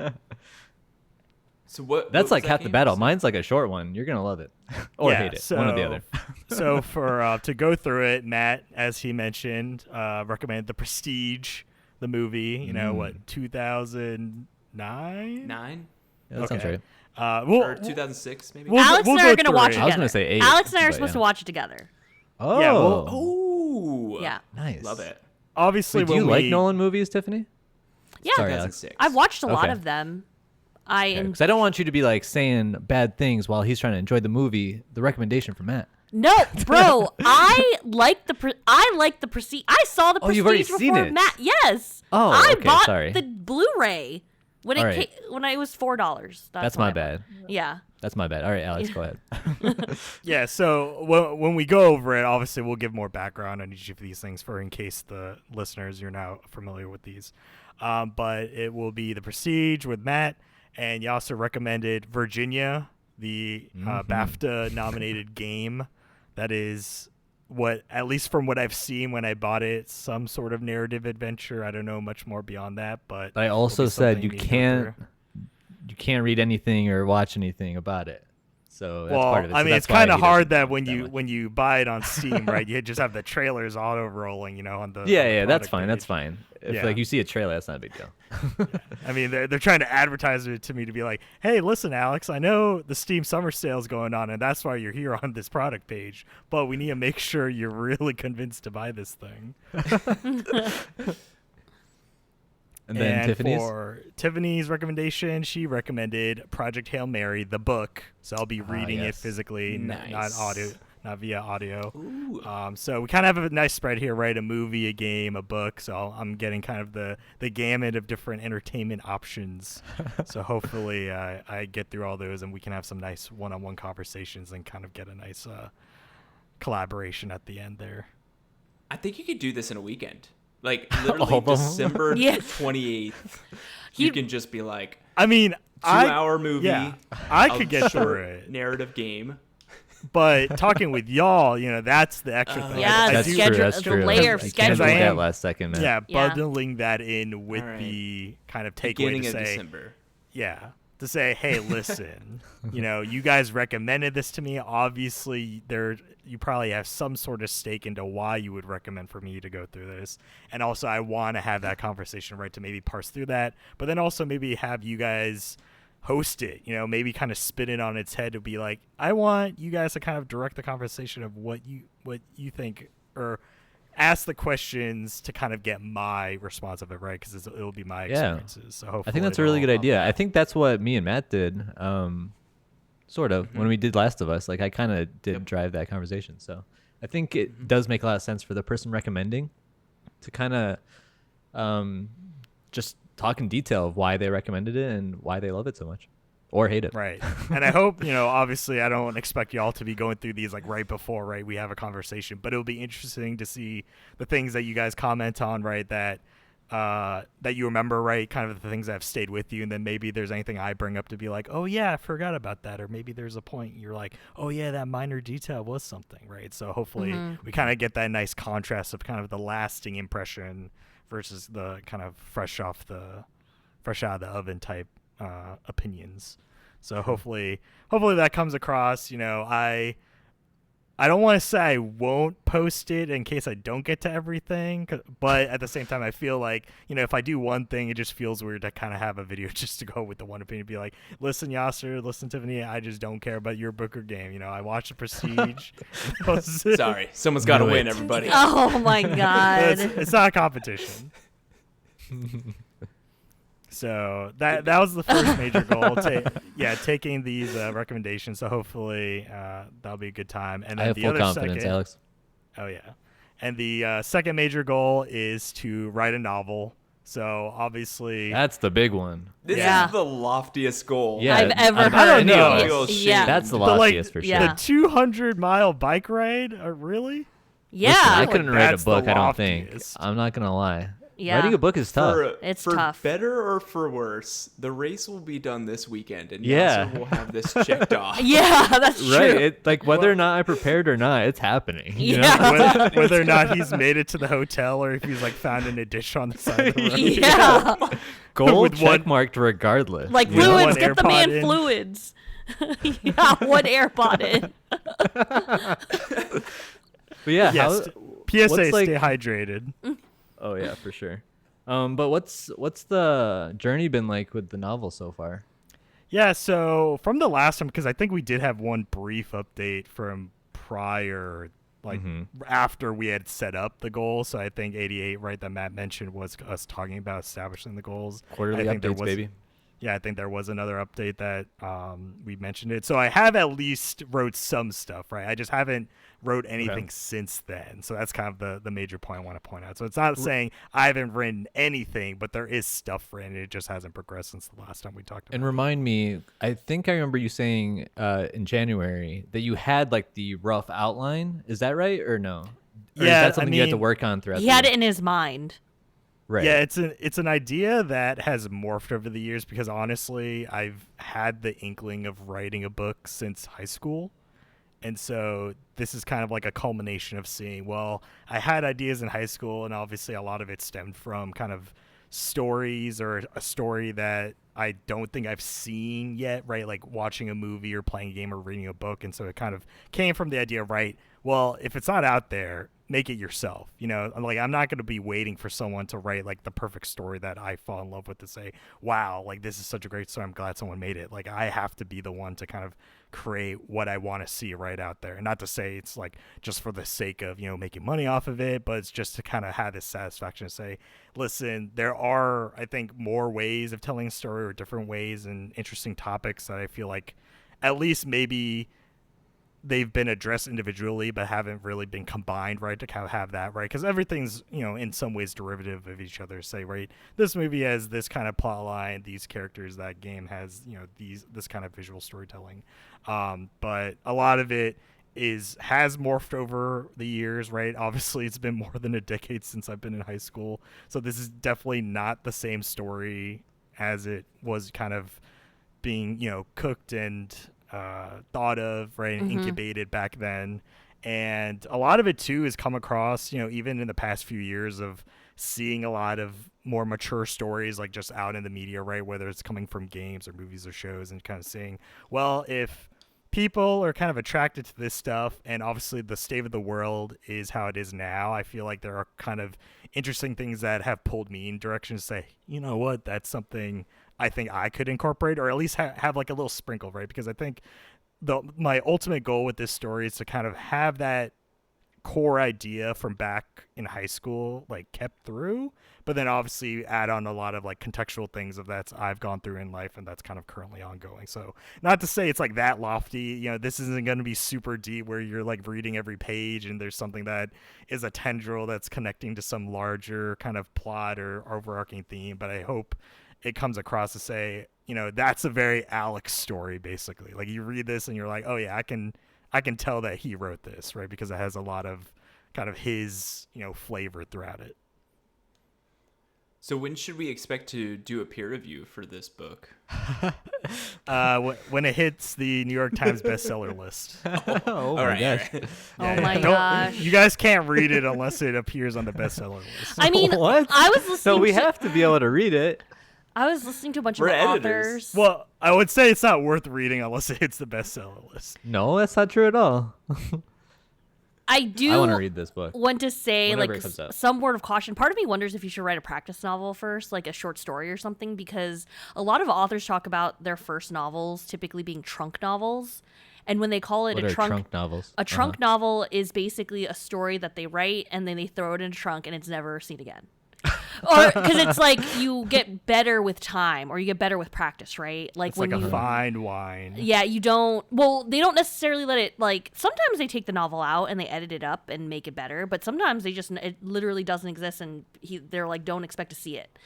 S1: So what?
S4: That's like half the battle. Mine's like a short one. You're gonna love it or hate it. One or the other.
S2: So for to go through it, Matt, as he mentioned, recommended The Prestige, the movie. 2009?
S1: 9?
S4: Yeah, that sounds right.
S1: Or 2006, maybe.
S3: Alex and I are gonna watch it together.
S4: I was gonna say 8.
S3: Alex and I are supposed to watch it together.
S4: Oh.
S2: Yeah,
S1: Ooh.
S3: Yeah.
S4: Nice.
S1: Love it.
S2: Obviously,
S4: do you like Nolan movies, Tiffany?
S3: Yeah.
S4: Sorry,
S1: 2006.
S3: I've watched a lot of them.
S4: Because I don't want you to be like saying bad things while he's trying to enjoy the movie. The recommendation from Matt.
S3: No, bro, I like the Prestige. I saw the Prestige
S4: you've already
S3: before
S4: seen it.
S3: Matt. Yes.
S4: Oh,
S3: I
S4: okay,
S3: bought
S4: sorry.
S3: the Blu-ray when it when it was $4.
S4: That's my bad.
S3: Yeah.
S4: That's my bad. All right, Alex, go ahead.
S2: Yeah, so when we go over it, obviously we'll give more background on each of these things in case the listeners, you're now familiar with these. But it will be The Prestige with Matt, and Yasser recommended Virginia, the BAFTA-nominated game that is at least from what I've seen when I bought it, some sort of narrative adventure. I don't know much more beyond that, but
S4: I also said you can't read anything or watch anything about it. So that's part of it. So
S2: I mean, it's kind of hard that when you buy it on Steam, right? You just have the trailers auto rolling, on the
S4: that's fine.
S2: page.
S4: That's fine. If you see a trailer, that's not a big deal.
S2: I mean, they're trying to advertise it to me to be like, hey, listen, Alex, I know the Steam summer sale's going on, and that's why you're here on this product page. But we need to make sure you're really convinced to buy this thing.
S4: And then
S2: for Tiffany's recommendation, she recommended Project Hail Mary, the book. So I'll be reading it physically, not via audio. So we kind of have a nice spread here, right? A movie, a game, a book. So I'm getting kind of the gamut of different entertainment options. So hopefully I get through all those and we can have some nice one-on-one conversations and kind of get a nice collaboration at the end there.
S1: I think you could do this in a weekend. Like literally December 28th. You can just be like,
S2: I mean,
S1: 2-hour movie.
S2: Yeah, I could get through it.
S1: Narrative game.
S2: But talking with y'all, that's the extra thing.
S3: Yeah,
S4: that's true. That's true.
S3: The layer of schedule.
S2: I am
S4: that last second, man.
S2: Yeah, bundling that in with the kind of takeaway to say,
S1: December.
S2: Yeah, to say, hey, listen, you guys recommended this to me. Obviously, you probably have some sort of stake into why you would recommend for me to go through this. And also, I want to have that conversation, right, to maybe parse through that. But then also maybe have you guys host it, maybe kind of spin it on its head to be like, I want you guys to kind of direct the conversation of what you think, or ask the questions to kind of get my response of it, right? Because it'll be my experiences. So hopefully
S4: I think that's a really good idea. I think that's what me and Matt did, sort of, when we did Last of Us. Like I kind of did drive that conversation. So I think it does make a lot of sense for the person recommending to kind of just talk in detail of why they recommended it and why they love it so much or hate it.
S2: Right. And I hope, obviously I don't expect y'all to be going through these like right before, right, we have a conversation, but it'll be interesting to see the things that you guys comment on, right, that you remember, right, kind of the things that have stayed with you, and then maybe there's anything I bring up to be like, oh yeah, I forgot about that, or maybe there's a point you're like, oh yeah, that minor detail was something, right? So hopefully we kind of get that nice contrast of kind of the lasting impression versus the kind of fresh out of the oven type opinions. So hopefully that comes across. I don't want to say I won't post it in case I don't get to everything, but at the same time, I feel like, if I do one thing, it just feels weird to kind of have a video just to go with the one opinion, be like, listen, Yasser, listen, Tiffany, I just don't care about your book or game. I watched The Prestige.
S1: Sorry, someone's got to win, everybody.
S3: Oh my God.
S2: It's not a competition. So that was the first major goal. Taking these recommendations. So hopefully that'll be a good time. And then
S4: I have full confidence, Alex.
S2: Oh yeah. And the second major goal is to write a novel. So obviously
S4: that's the big one.
S1: This is the loftiest goal
S3: I've ever heard.
S2: I don't know.
S4: That's the loftiest for sure.
S2: The 200-mile bike ride? Really?
S3: Yeah.
S4: Listen, I couldn't write a book. I don't
S2: loftiest.
S4: think. I'm not gonna lie.
S3: Yeah.
S4: Writing a book is tough.
S3: It's
S1: for
S3: tough.
S1: better or for worse, the race will be done this weekend, and
S4: Yeah.
S1: Yasser will have this checked off.
S3: Yeah, that's true.
S4: Right. Whether or not I prepared or not, it's happening. You know?
S3: Yeah.
S2: Whether or not he's made it to the hotel or if he's found in a dish on the side of the road.
S3: Yeah.
S4: Goal
S2: With one-
S4: checkmarked regardless.
S3: Like
S2: With
S3: fluids,
S2: one
S3: get the
S2: AirPod
S3: man
S2: in.
S3: fluids. Yeah, one AirPod in.
S4: But yeah,
S2: Yes. PSA, stay hydrated.
S4: Oh yeah, for sure. But what's the journey been like with the novel so far?
S2: Yeah, so from the last time, because I think we did have one brief update from prior, after we had set up the goal. So I think 88, right, that Matt mentioned was us talking about establishing the goals.
S4: Quarterly
S2: I think
S4: updates, baby.
S2: Yeah, I think there was another update that we mentioned it. So I have at least wrote some stuff, right? I just haven't wrote anything since then. So that's kind of the major point I want to point out. So it's not saying I haven't written anything, but there is stuff written. It just hasn't progressed since the last time we talked about
S4: And
S2: it.
S4: remind me, I think I remember you saying in January that you had the rough outline. Is that right or no? Or is that something you had to work on throughout
S3: He
S4: the
S3: had
S4: year?
S3: it in his mind.
S4: Right.
S2: Yeah, it's an idea that has morphed over the years because honestly, I've had the inkling of writing a book since high school. And so this is kind of like a culmination of seeing, well, I had ideas in high school and obviously a lot of it stemmed from kind of stories or a story that I don't think I've seen yet, right? Like watching a movie or playing a game or reading a book. And so it kind of came from the idea, right? Well, if it's not out there, make it yourself. I'm not going to be waiting for someone to write the perfect story that I fall in love with to say, wow, this is such a great story. I'm glad someone made it. I have to be the one to kind of create what I want to see right out there. And not to say it's just for the sake of, making money off of it, but it's just to kind of have this satisfaction to say, listen, there are, I think, more ways of telling a story or different ways and interesting topics that I feel like at least maybe they've been addressed individually but haven't really been combined, right, to kind of have that, right? Because everything's, in some ways derivative of each other. Say, right, this movie has this kind of plot line, these characters, that game has, this kind of visual storytelling. But a lot of it has morphed over the years, right? Obviously, it's been more than a decade since I've been in high school. So this is definitely not the same story as it was kind of being, cooked and thought of, right, and incubated back then. And a lot of it too has come across, even in the past few years of seeing a lot of more mature stories just out in the media, right, whether it's coming from games or movies or shows, and kind of saying, well, if people are kind of attracted to this stuff and obviously the state of the world is how it is now, I feel like there are kind of interesting things that have pulled me in direction to say, you know what, that's something I think I could incorporate, or at least have a little sprinkle, right? Because I think my ultimate goal with this story is to kind of have that core idea from back in high school kept through, but then obviously add on a lot of contextual things of that's I've gone through in life and that's kind of currently ongoing. So not to say it's that lofty, this isn't going to be super deep where you're reading every page and there's something that is a tendril that's connecting to some larger kind of plot or overarching theme, but I hope it comes across to say, that's a very Alex story, basically. You read this and you're like, oh yeah, I can tell that he wrote this, right? Because it has a lot of kind of his, flavor throughout it.
S1: So when should we expect to do a peer review for this book?
S2: When it hits the New York Times bestseller list.
S4: Oh
S1: All
S4: my
S1: right.
S4: gosh.
S2: Yeah,
S3: Oh my
S2: Don't-
S3: gosh.
S2: You guys can't read it unless it appears on the bestseller list.
S3: I mean,
S4: What?
S3: I was listening
S4: So we
S3: to
S4: have to be able to read it.
S3: I was listening to a bunch
S1: We're
S3: of
S1: editors.
S3: authors.
S2: Well, I would say it's not worth reading unless it hits the bestseller list.
S4: No, that's not true at all.
S3: I do
S4: I want to read this book.
S3: want to say
S4: Whenever
S3: like
S4: it comes out.
S3: some word of caution. Part of me wonders if you should write a practice novel first, like a short story or something, because a lot of authors talk about their first novels typically being trunk novels. And when they call it
S4: What
S3: a
S4: are
S3: trunk
S4: novels?
S3: a trunk novel is basically a story that they write and then they throw it in a trunk and it's never seen again. Or because it's like you get better with time or you get better with practice, right? Like
S2: It's
S3: when
S2: like
S3: you
S2: a fine wine.
S3: Yeah, you don't. Well, they don't necessarily let it. Like sometimes they take the novel out and they edit it up and make it better, but sometimes they just it literally doesn't exist and they're like don't expect to see it.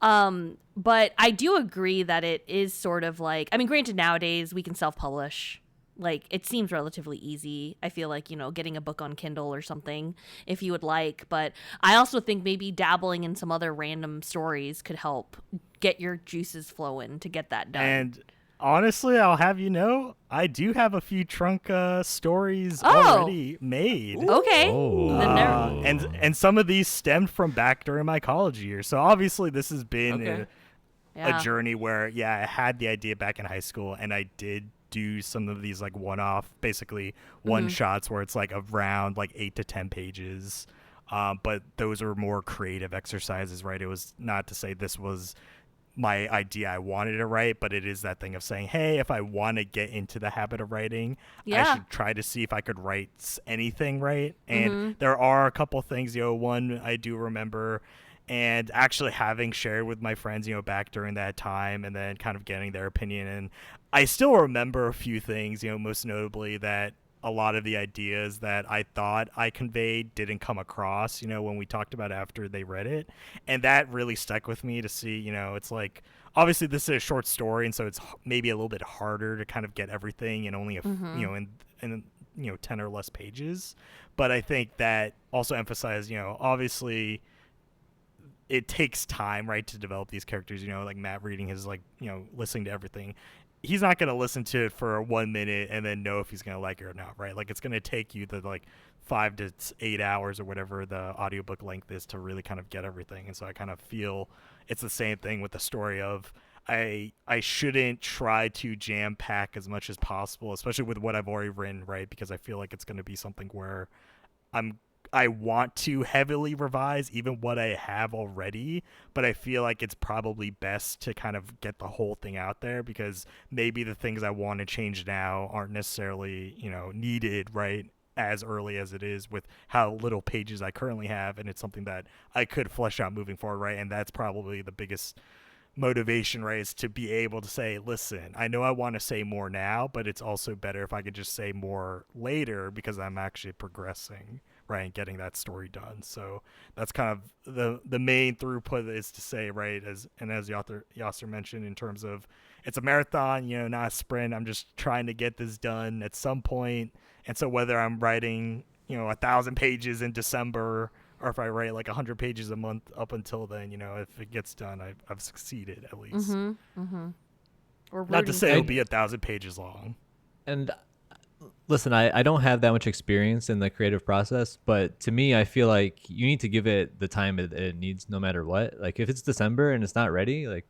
S3: But I do agree that it is sort of like, I mean, granted nowadays we can self-publish. Like it seems relatively easy. I feel like, getting a book on Kindle or something if you would like, but I also think maybe dabbling in some other random stories could help get your juices flowing to get that done.
S2: And honestly, I'll have you know, I do have a few trunk stories already made.
S3: Okay.
S4: Oh.
S2: And some of these stemmed from back during my college years. So obviously this has been a journey where, I had the idea back in high school and I did do some of these like one-off, basically one-shots where it's like around like 8 to 10 pages. But those are more creative exercises, right? It was not to say this was my idea I wanted to write, but it is that thing of saying, hey, if I want to get into the habit of writing, I should try to see if I could write anything, right? And there are a couple things, one I do remember, and actually having shared with my friends, back during that time and then kind of getting their opinion. And I still remember a few things, most notably that a lot of the ideas that I thought I conveyed didn't come across, when we talked about it after they read it. And that really stuck with me to see, it's like, obviously this is a short story. And so it's maybe a little bit harder to kind of get everything in only, in 10 or less pages. But I think that also emphasized, obviously it takes time, right, to develop these characters, like Matt reading his, like, listening to everything. He's not going to listen to it for 1 minute and then know if he's going to like it or not, right? Like it's going to take you the like 5 to 8 hours or whatever the audiobook length is to really kind of get everything. And so I kind of feel it's the same thing with the story of I shouldn't try to jam pack as much as possible, especially with what I've already written, right? Because I feel like it's going to be something where I want to heavily revise even what I have already, but I feel like it's probably best to kind of get the whole thing out there because maybe the things I want to change now aren't necessarily, needed, right, as early as it is with how little pages I currently have, and it's something that I could flesh out moving forward, right? And that's probably the biggest motivation, right, is to be able to say, listen, I know I want to say more now, but it's also better if I could just say more later because I'm actually progressing, right, and getting that story done. So that's kind of the main throughput is to say, right, as Yasser mentioned, in terms of it's a marathon, not a sprint. I'm just trying to get this done at some point. And so whether I'm writing, 1,000 pages in December or if I write like 100 pages a month up until then, if it gets done, I've succeeded at least. Not to say it'll be 1,000 pages long.
S4: And listen, I don't have that much experience in the creative process, but to me, I feel like you need to give it the time it needs no matter what. Like if it's December and it's not ready, like,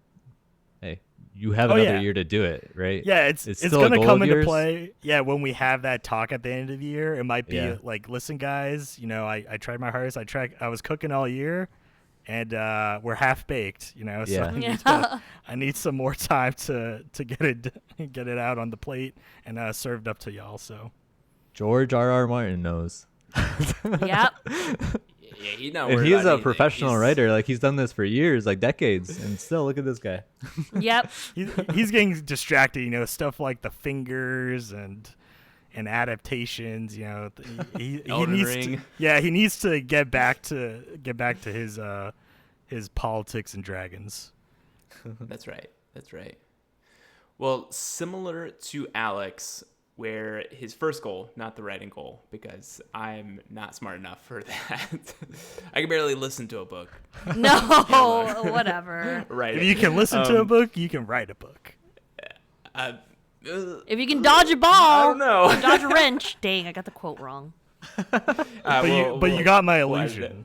S4: hey, you have another year to do it, right?
S2: Yeah, it's going to come into play. Yeah, when we have that talk at the end of the year, it might be like, listen, guys, I tried my hardest. I was cooking all year, and we're half baked. So I need some more time to get it out on the plate and served up to y'all. So
S4: George R.R. Martin knows.
S3: Yep.
S1: Yeah,
S4: and he's a professional writer. Like he's done this for years, like decades, and still look at this guy.
S3: Yep.
S2: He's getting distracted. Stuff like the fingers and adaptations. He needs to get back to his politics and dragons.
S1: That's right. Well, similar to Alex, where his first goal, not the writing goal, because I'm not smart enough for that. I can barely listen to a book.
S3: No, whatever.
S1: Right.
S2: If you can listen to a book, you can write a book.
S3: If you can dodge a ball,
S1: I don't know.
S3: dodge a wrench. Dang, I got the quote wrong.
S2: But you got my illusion.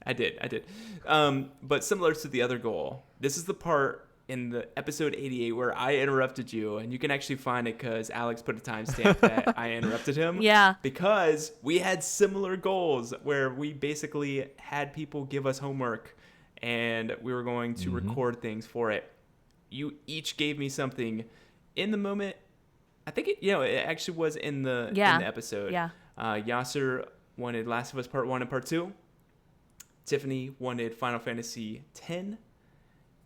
S1: I did. But similar to the other goal, this is the part in the episode 88 where I interrupted you, and you can actually find it because Alex put a timestamp that I interrupted him.
S3: Yeah.
S1: Because we had similar goals where we basically had people give us homework, and we were going to record things for it. You each gave me something in the moment. I think it actually was in the episode.
S3: Yeah.
S1: Yasser wanted Last of Us Part 1 and Part 2. Tiffany wanted Final Fantasy X.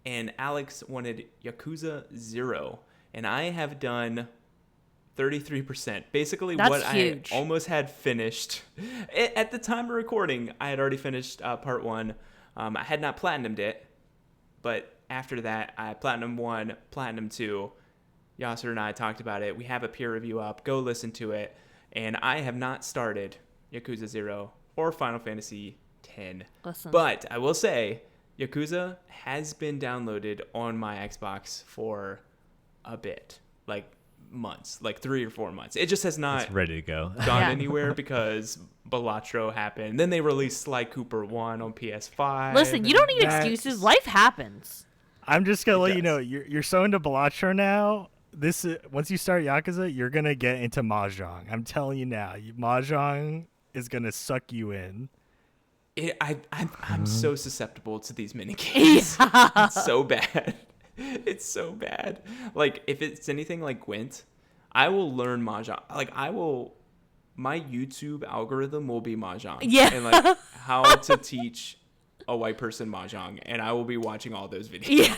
S1: And Alex wanted Yakuza 0. And I have done 33%. Basically,
S3: That's
S1: what
S3: huge.
S1: I almost had finished. At the time of recording, I had already finished Part 1. I had not platinumed it. But after that, I Platinum 1, Platinum 2. Yasser and I talked about it. We have a peer review up. Go listen to it. And I have not started Yakuza 0 or Final Fantasy X.
S3: Listen.
S1: But I will say, Yakuza has been downloaded on my Xbox for a bit, like months, like 3 or 4 months. It just has not
S4: It's ready to go.
S1: gone anywhere because Balatro happened. Then they released Sly Cooper 1 on PS5.
S3: Listen, you don't need excuses. Life happens.
S2: I'm just gonna let you know
S1: does.
S2: you're so into Balatro now. Once you start Yakuza, you're gonna get into mahjong. I'm telling you now, mahjong is gonna suck you in.
S1: I'm so susceptible to these mini games. It's so bad. It's so bad. Like, if it's anything like Gwent, I will learn mahjong. Like, my YouTube algorithm will be mahjong.
S3: Yeah.
S1: And like how to teach a white person mahjong, and I will be watching all those videos.
S3: Yeah.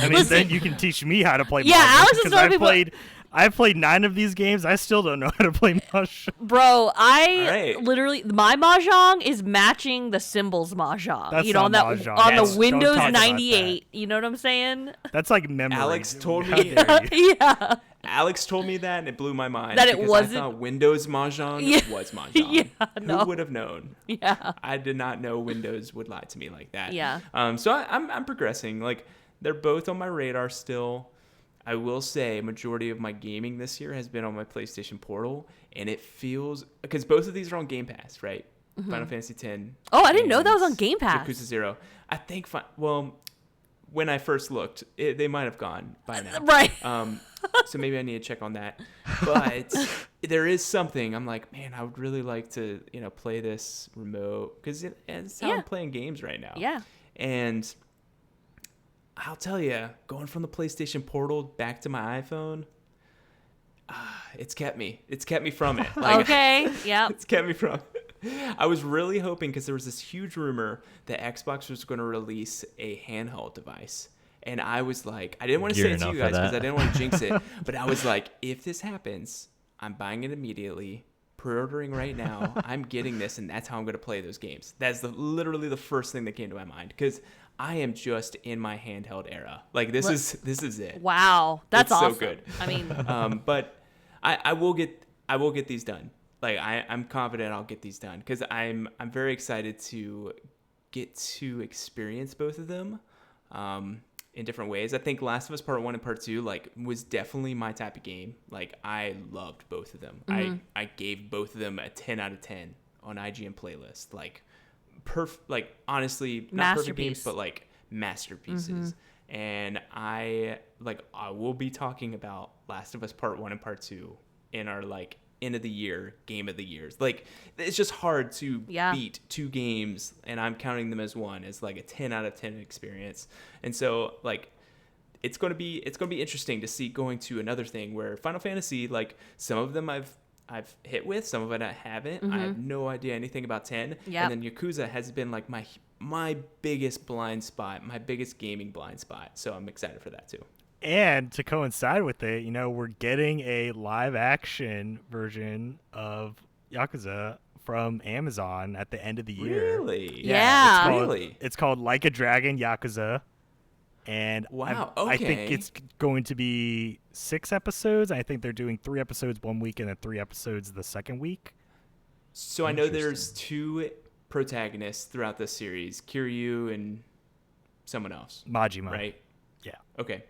S2: I mean, then you can teach me how to play.
S3: Yeah,
S2: mahjong,
S3: Alex is
S2: because
S3: one of the people.
S2: I've played 9 of these games. I still don't know how to play mahjong.
S3: Bro,
S1: Right.
S3: literally, my mahjong is matching the symbols mahjong.
S2: That's
S3: on
S2: not
S3: that
S2: mahjong.
S3: on
S2: Yes,
S3: the
S2: don't
S3: Windows
S2: talk about
S3: 98. You know what I'm saying?
S2: That's like memory.
S1: Alex told
S2: How
S1: me-
S2: dare you.
S3: Yeah.
S1: Alex told me that, and it blew my mind.
S3: That it
S1: because
S3: wasn't-
S1: I thought Windows mahjong
S3: Yeah.
S1: was mahjong.
S3: Yeah, no.
S1: Who would have known?
S3: Yeah.
S1: I did not know Windows would lie to me like that.
S3: Yeah.
S1: So I'm progressing. Like, they're both on my radar still. I will say majority of my gaming this year has been on my PlayStation Portal, and it feels, because both of these are on Game Pass, right? Final Fantasy X.
S3: Oh, I didn't know that was on
S1: and
S3: Game Pass.
S1: Yakuza 0. I think when I first looked, they might have gone by now.
S3: Right.
S1: So maybe I need to check on that. But there is something. I'm like, man, I would really like to, play this remote, because it's how I'm playing games right now.
S3: Yeah.
S1: And I'll tell you, going from the PlayStation Portal back to my iPhone, it's kept me. It's kept me from it. Like,
S3: Okay. Yeah.
S1: it's kept me from it. I was really hoping, because there was this huge rumor that Xbox was going to release a handheld device. And I was like, I didn't want to say it to you guys because I didn't want to jinx it. But I was like, if this happens, I'm buying it immediately, pre-ordering right now. I'm getting this, and that's how I'm going to play those games. That's literally the first thing that came to my mind, because I am just in my handheld era. Like, this is it.
S3: Wow. That's
S1: It's
S3: awesome.
S1: so good.
S3: I mean,
S1: But I will get these done. Like, I'm confident I'll get these done, because I'm very excited to get to experience both of them in different ways. I think Last of Us Part 1 and Part 2 was definitely my type of game. Like, I loved both of them. I gave both of them a 10 out of 10 on IGN playlist. Honestly, not perfect games, but masterpieces. And I will be talking about Last of Us Part 1 and Part 2 in our end of the year game of the years. It's just hard to beat 2 games, and I'm counting them as one, as a 10 out of 10 experience. And so it's going to be interesting to see going to another thing where Final Fantasy, some of them I've hit with, some of it I haven't. I have no idea anything about 10.
S3: Yep.
S1: And then Yakuza has been my biggest blind spot, my biggest gaming blind spot. So I'm excited for that too.
S2: And to coincide with it, we're getting a live action version of Yakuza from Amazon at the end of the year.
S1: Really?
S3: Yeah.
S2: It's called Like a Dragon Yakuza. And
S1: wow,
S2: I think
S1: okay.
S2: it's going to be 6 episodes. I think they're doing 3 episodes one week and then 3 episodes the second week.
S1: So I know there's 2 protagonists throughout this series, Kiryu and someone else.
S2: Majima.
S1: Right?
S2: Yeah.
S1: Okay.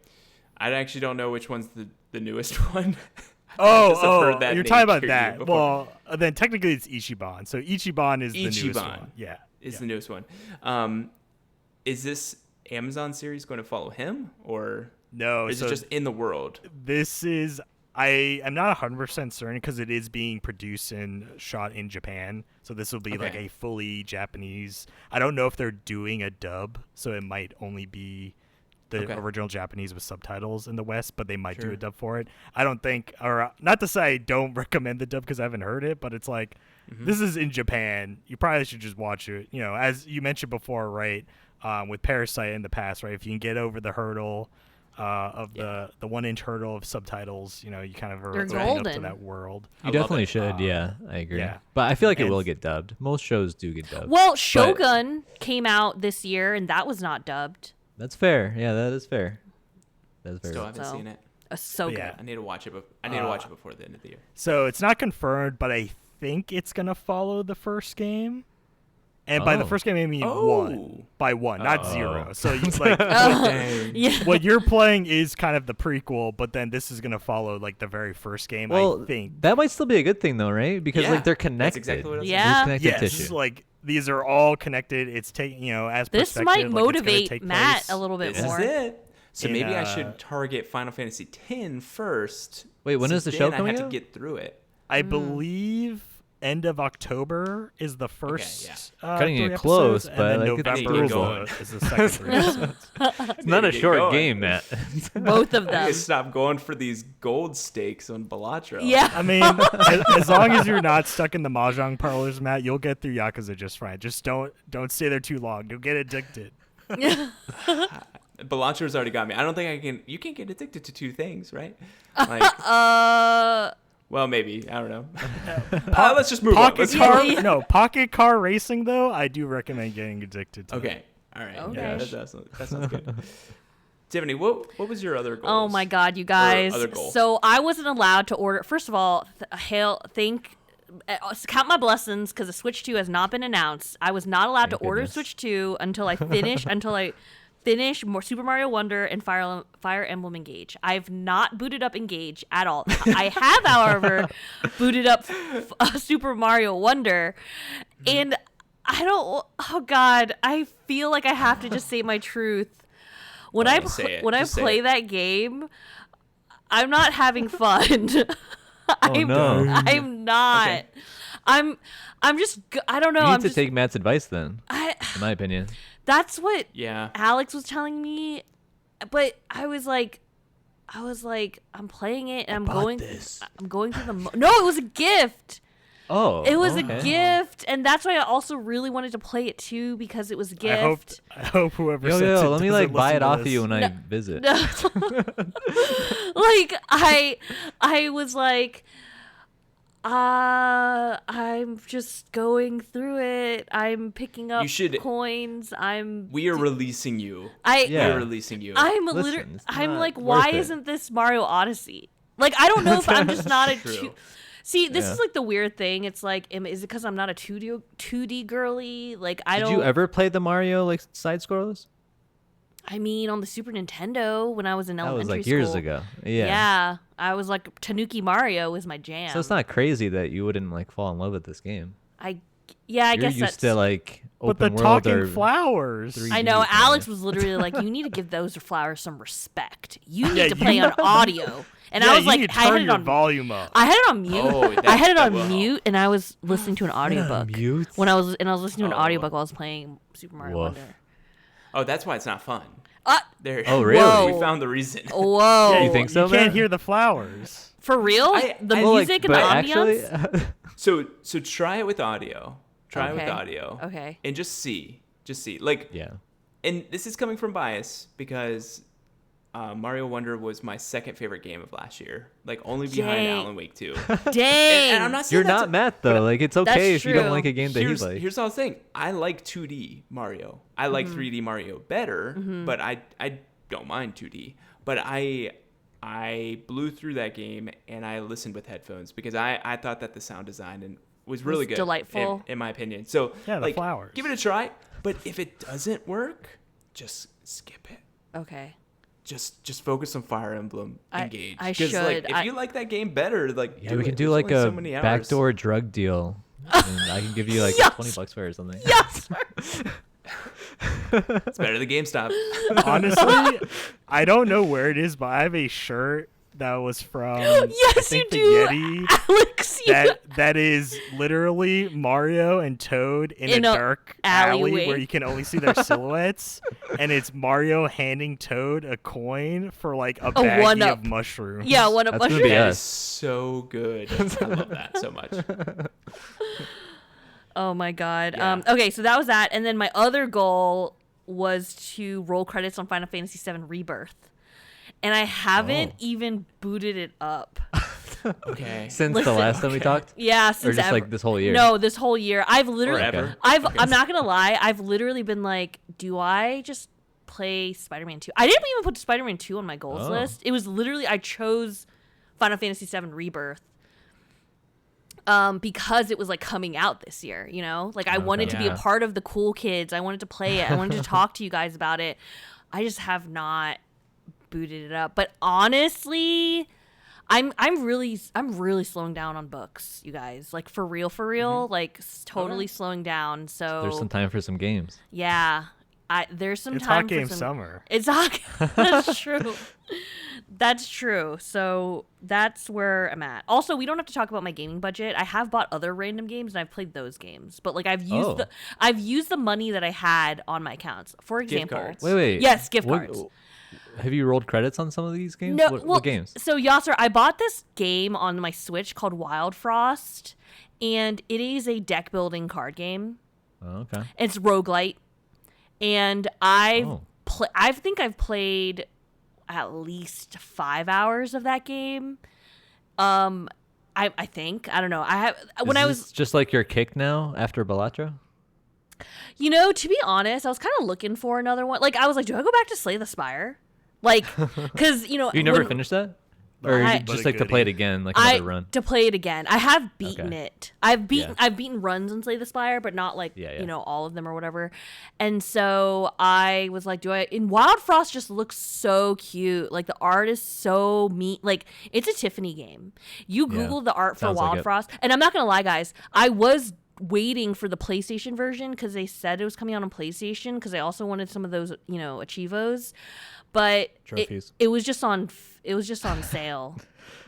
S1: I actually don't know which one's the newest one.
S2: Oh, you're
S1: name,
S2: talking about
S1: Kiryu,
S2: that.
S1: before.
S2: Well, then technically it's Ichiban. So Ichiban is the newest
S1: Ichiban
S2: one. Yeah.
S1: Is the newest one. Is this Amazon series going to follow him, or
S2: no?
S1: is it just in the world?
S2: This is I am not 100% certain because it is being produced and shot in Japan. So this will be like a fully Japanese. I don't know if they're doing a dub, so it might only be the original Japanese with subtitles in the West, but they might do a dub for it. I don't think, or not to say I don't recommend the dub because I haven't heard it, but it's like, this is in Japan. You probably should just watch it. You know, as you mentioned before, right, with Parasite in the past, right, if you can get over the hurdle of the 1-inch hurdle of subtitles, you know, you kind of are opening up to that world.
S4: You definitely should. Yeah, I agree. Yeah. But I feel like it will get dubbed. Most shows do get dubbed.
S3: Well, Shogun came out this year, and that was not dubbed.
S4: That's fair. Yeah, that is fair. That's fair.
S1: Still haven't seen it.
S3: So good.
S1: I need to watch it. I need to watch it before the end of the year.
S2: So it's not confirmed, but I think it's gonna follow the first game. And by the first game, I mean one. By one, not zero. So it's like, what you're playing is kind of the prequel, but then this is going to follow like the very first game, I think.
S4: That might still be a good thing, though, right? Because like they're connected.
S1: That's exactly what I was
S3: saying.
S4: There's connective tissue.
S2: Like these are all connected. It's taking, you know, as
S3: this might motivate Matt a little bit more.
S1: This is it. So maybe I should target Final Fantasy X first.
S4: Wait, when is the show coming out?
S1: I have to get through it.
S2: I believe end of October is the first.
S4: Cutting it close, but like
S2: November is the second 3 episodes.
S4: It's not a short game, Matt.
S3: Both of them.
S1: I stop going for these gold stakes on Balatro.
S3: Yeah.
S2: I mean, as long as you're not stuck in the mahjong parlors, Matt, you'll get through Yakuza just fine. Just don't stay there too long. You'll get addicted.
S1: Balantro's already got me. I don't think I can. You can't get addicted to two things, right? Like, well, maybe. I don't know. Let's just move on.
S2: Pocket car racing, though, I do recommend getting addicted to.
S1: Okay. All right. Okay. Yeah, that sounds good. Tiffany, what was your other goal?
S3: Oh, my God, you guys. So I wasn't allowed to order. First of all, count my blessings because the Switch 2 has not been announced. I was not allowed to order Switch 2 until I finish Super Mario Wonder and Fire Emblem Engage. I've not booted up Engage at all. I have, however, booted up Super Mario Wonder, and I don't. Oh God, I feel like I have to just say my truth. When I play that game, I'm not having fun. I'm not.
S4: Okay.
S3: I'm just. I don't know.
S4: You need to take Matt's advice then. In my opinion.
S3: That's what Alex was telling me, but I was like, I'm playing it and I'm going through the. No, it was a gift.
S4: Oh,
S3: it was a gift, and that's why I also really wanted to play it too because it was a gift.
S2: I hope whoever sent it
S4: let me like buy it off of you when I visit.
S3: No. Like I was like. I'm just going through it. I'm picking up coins.
S1: We are releasing you. We're releasing you.
S3: I'm like, why isn't this Mario Odyssey? Like, I don't know if I'm just not a See, this is like the weird thing. It's like, is it because I'm not a 2D girly? Like,
S4: Did you ever play the Mario like side scrollers?
S3: I mean, on the Super Nintendo when I was in elementary school.
S4: That was like years ago. Yeah.
S3: Yeah. I was like, Tanuki Mario was my jam.
S4: So it's not crazy that you wouldn't like fall in love with this game.
S3: I guess that's...
S4: You're used to like open
S2: but the
S4: world
S2: talking
S4: or
S2: flowers.
S4: 3D
S3: I know. Alex was literally like, you need to give those flowers some respect. You need to play on audio. And I was like, I had it on
S2: volume up.
S3: I had it on mute. I had it on mute, and I was listening to an audiobook. When I was listening to an audiobook while I was playing Super Mario Wonder.
S1: Oh, that's why it's not fun.
S4: Oh, really?
S1: We found the reason.
S3: Whoa.
S2: Yeah,
S4: you think so?
S2: You can't hear the flowers.
S3: For real? The music and the ambiance?
S1: Actually, so try it with audio. Try it with audio.
S3: Okay.
S1: And just see. Like, and this is coming from bias because Mario Wonder was my second favorite game of last year. Like, only behind Alan Wake 2.
S3: Dang.
S1: And I'm not saying
S4: You're not Matt, though. Like, it's okay if you don't like a game that
S1: he's
S4: like.
S1: Here's what I was saying. I like 2D Mario. I like 3D Mario better, but I don't mind 2D. But I blew through that game, and I listened with headphones because I thought that the sound design was really good.
S3: Delightful.
S1: In my opinion. So,
S2: the flowers.
S1: Give it a try. But if it doesn't work, just skip it.
S3: Okay.
S1: Just focus on Fire Emblem Engage.
S3: I should.
S1: Like, if you like that game better, like
S4: we can do like a backdoor drug deal. And I can give you like $20 for it or something.
S3: Yes.
S1: It's better than GameStop.
S2: Honestly, I don't know where it is, but I have a shirt that was from
S3: Yes,
S2: I think
S3: you
S2: the
S3: do,
S2: Yeti.
S3: Alex.
S2: That is literally Mario and Toad in a dark alley where you can only see their silhouettes, and it's Mario handing Toad a coin for like a baggie of mushrooms.
S3: Yeah, one of mushrooms.
S1: That is so good. I love that so much.
S3: Oh my god.
S1: Yeah.
S3: Okay, so that was that, and then my other goal was to roll credits on Final Fantasy VII Rebirth. And I haven't even booted it up.
S1: Okay.
S4: Since the last time we talked?
S3: Yeah, since
S4: or just
S3: ever.
S4: like this whole year?
S3: No, this whole year. I've literally
S1: Forever.
S3: I'm not gonna lie, I've literally been like, do I just play Spider-Man 2? I didn't even put Spider-Man 2 on my goals list. It was literally I chose Final Fantasy VII Rebirth. Because it was like coming out this year, you know? Like I wanted to be a part of the cool kids. I wanted to play it. I wanted to talk to you guys about it. I just have not booted it up. But honestly, I'm really slowing down on books, you guys. Like for real, like totally slowing down. So
S4: there's some time for some games.
S3: Yeah. There's some
S2: it's
S3: time
S2: hot game
S3: for some
S2: summer.
S3: It's hot. That's true. That's true. So that's where I'm at. Also, we don't have to talk about my gaming budget. I have bought other random games and I've played those games. But like I've used the money that I had on my accounts. For example,
S1: cards.
S4: Wait.
S3: Yes, gift cards.
S4: Have you rolled credits on some of these games?
S3: No,
S4: What games?
S3: So Yasser, I bought this game on my Switch called Wild Frost, and it is a deck building card game.
S4: Oh, okay.
S3: It's roguelite. And I think I've played at least 5 hours of that game. I think, I don't know. I was
S4: just like your kick now after Bellatra.
S3: You know, to be honest, I was kind of looking for another one. Like I was like, do I go back to Slay the Spire? Like, because you know,
S4: you never finished that. Or just like to play it again, like another run?
S3: To play it again. I have beaten it. I've beaten runs in Slay the Spire, but not like, you know, all of them or whatever. And so I was like, in Wild Frost just looks so cute. Like the art is so like it's a Tiffany game. You Google the art for Wild Frost. And I'm not going to lie, guys. I was waiting for the PlayStation version because they said it was coming out on PlayStation because I also wanted some of those, you know, Achievos. But it was just on sale,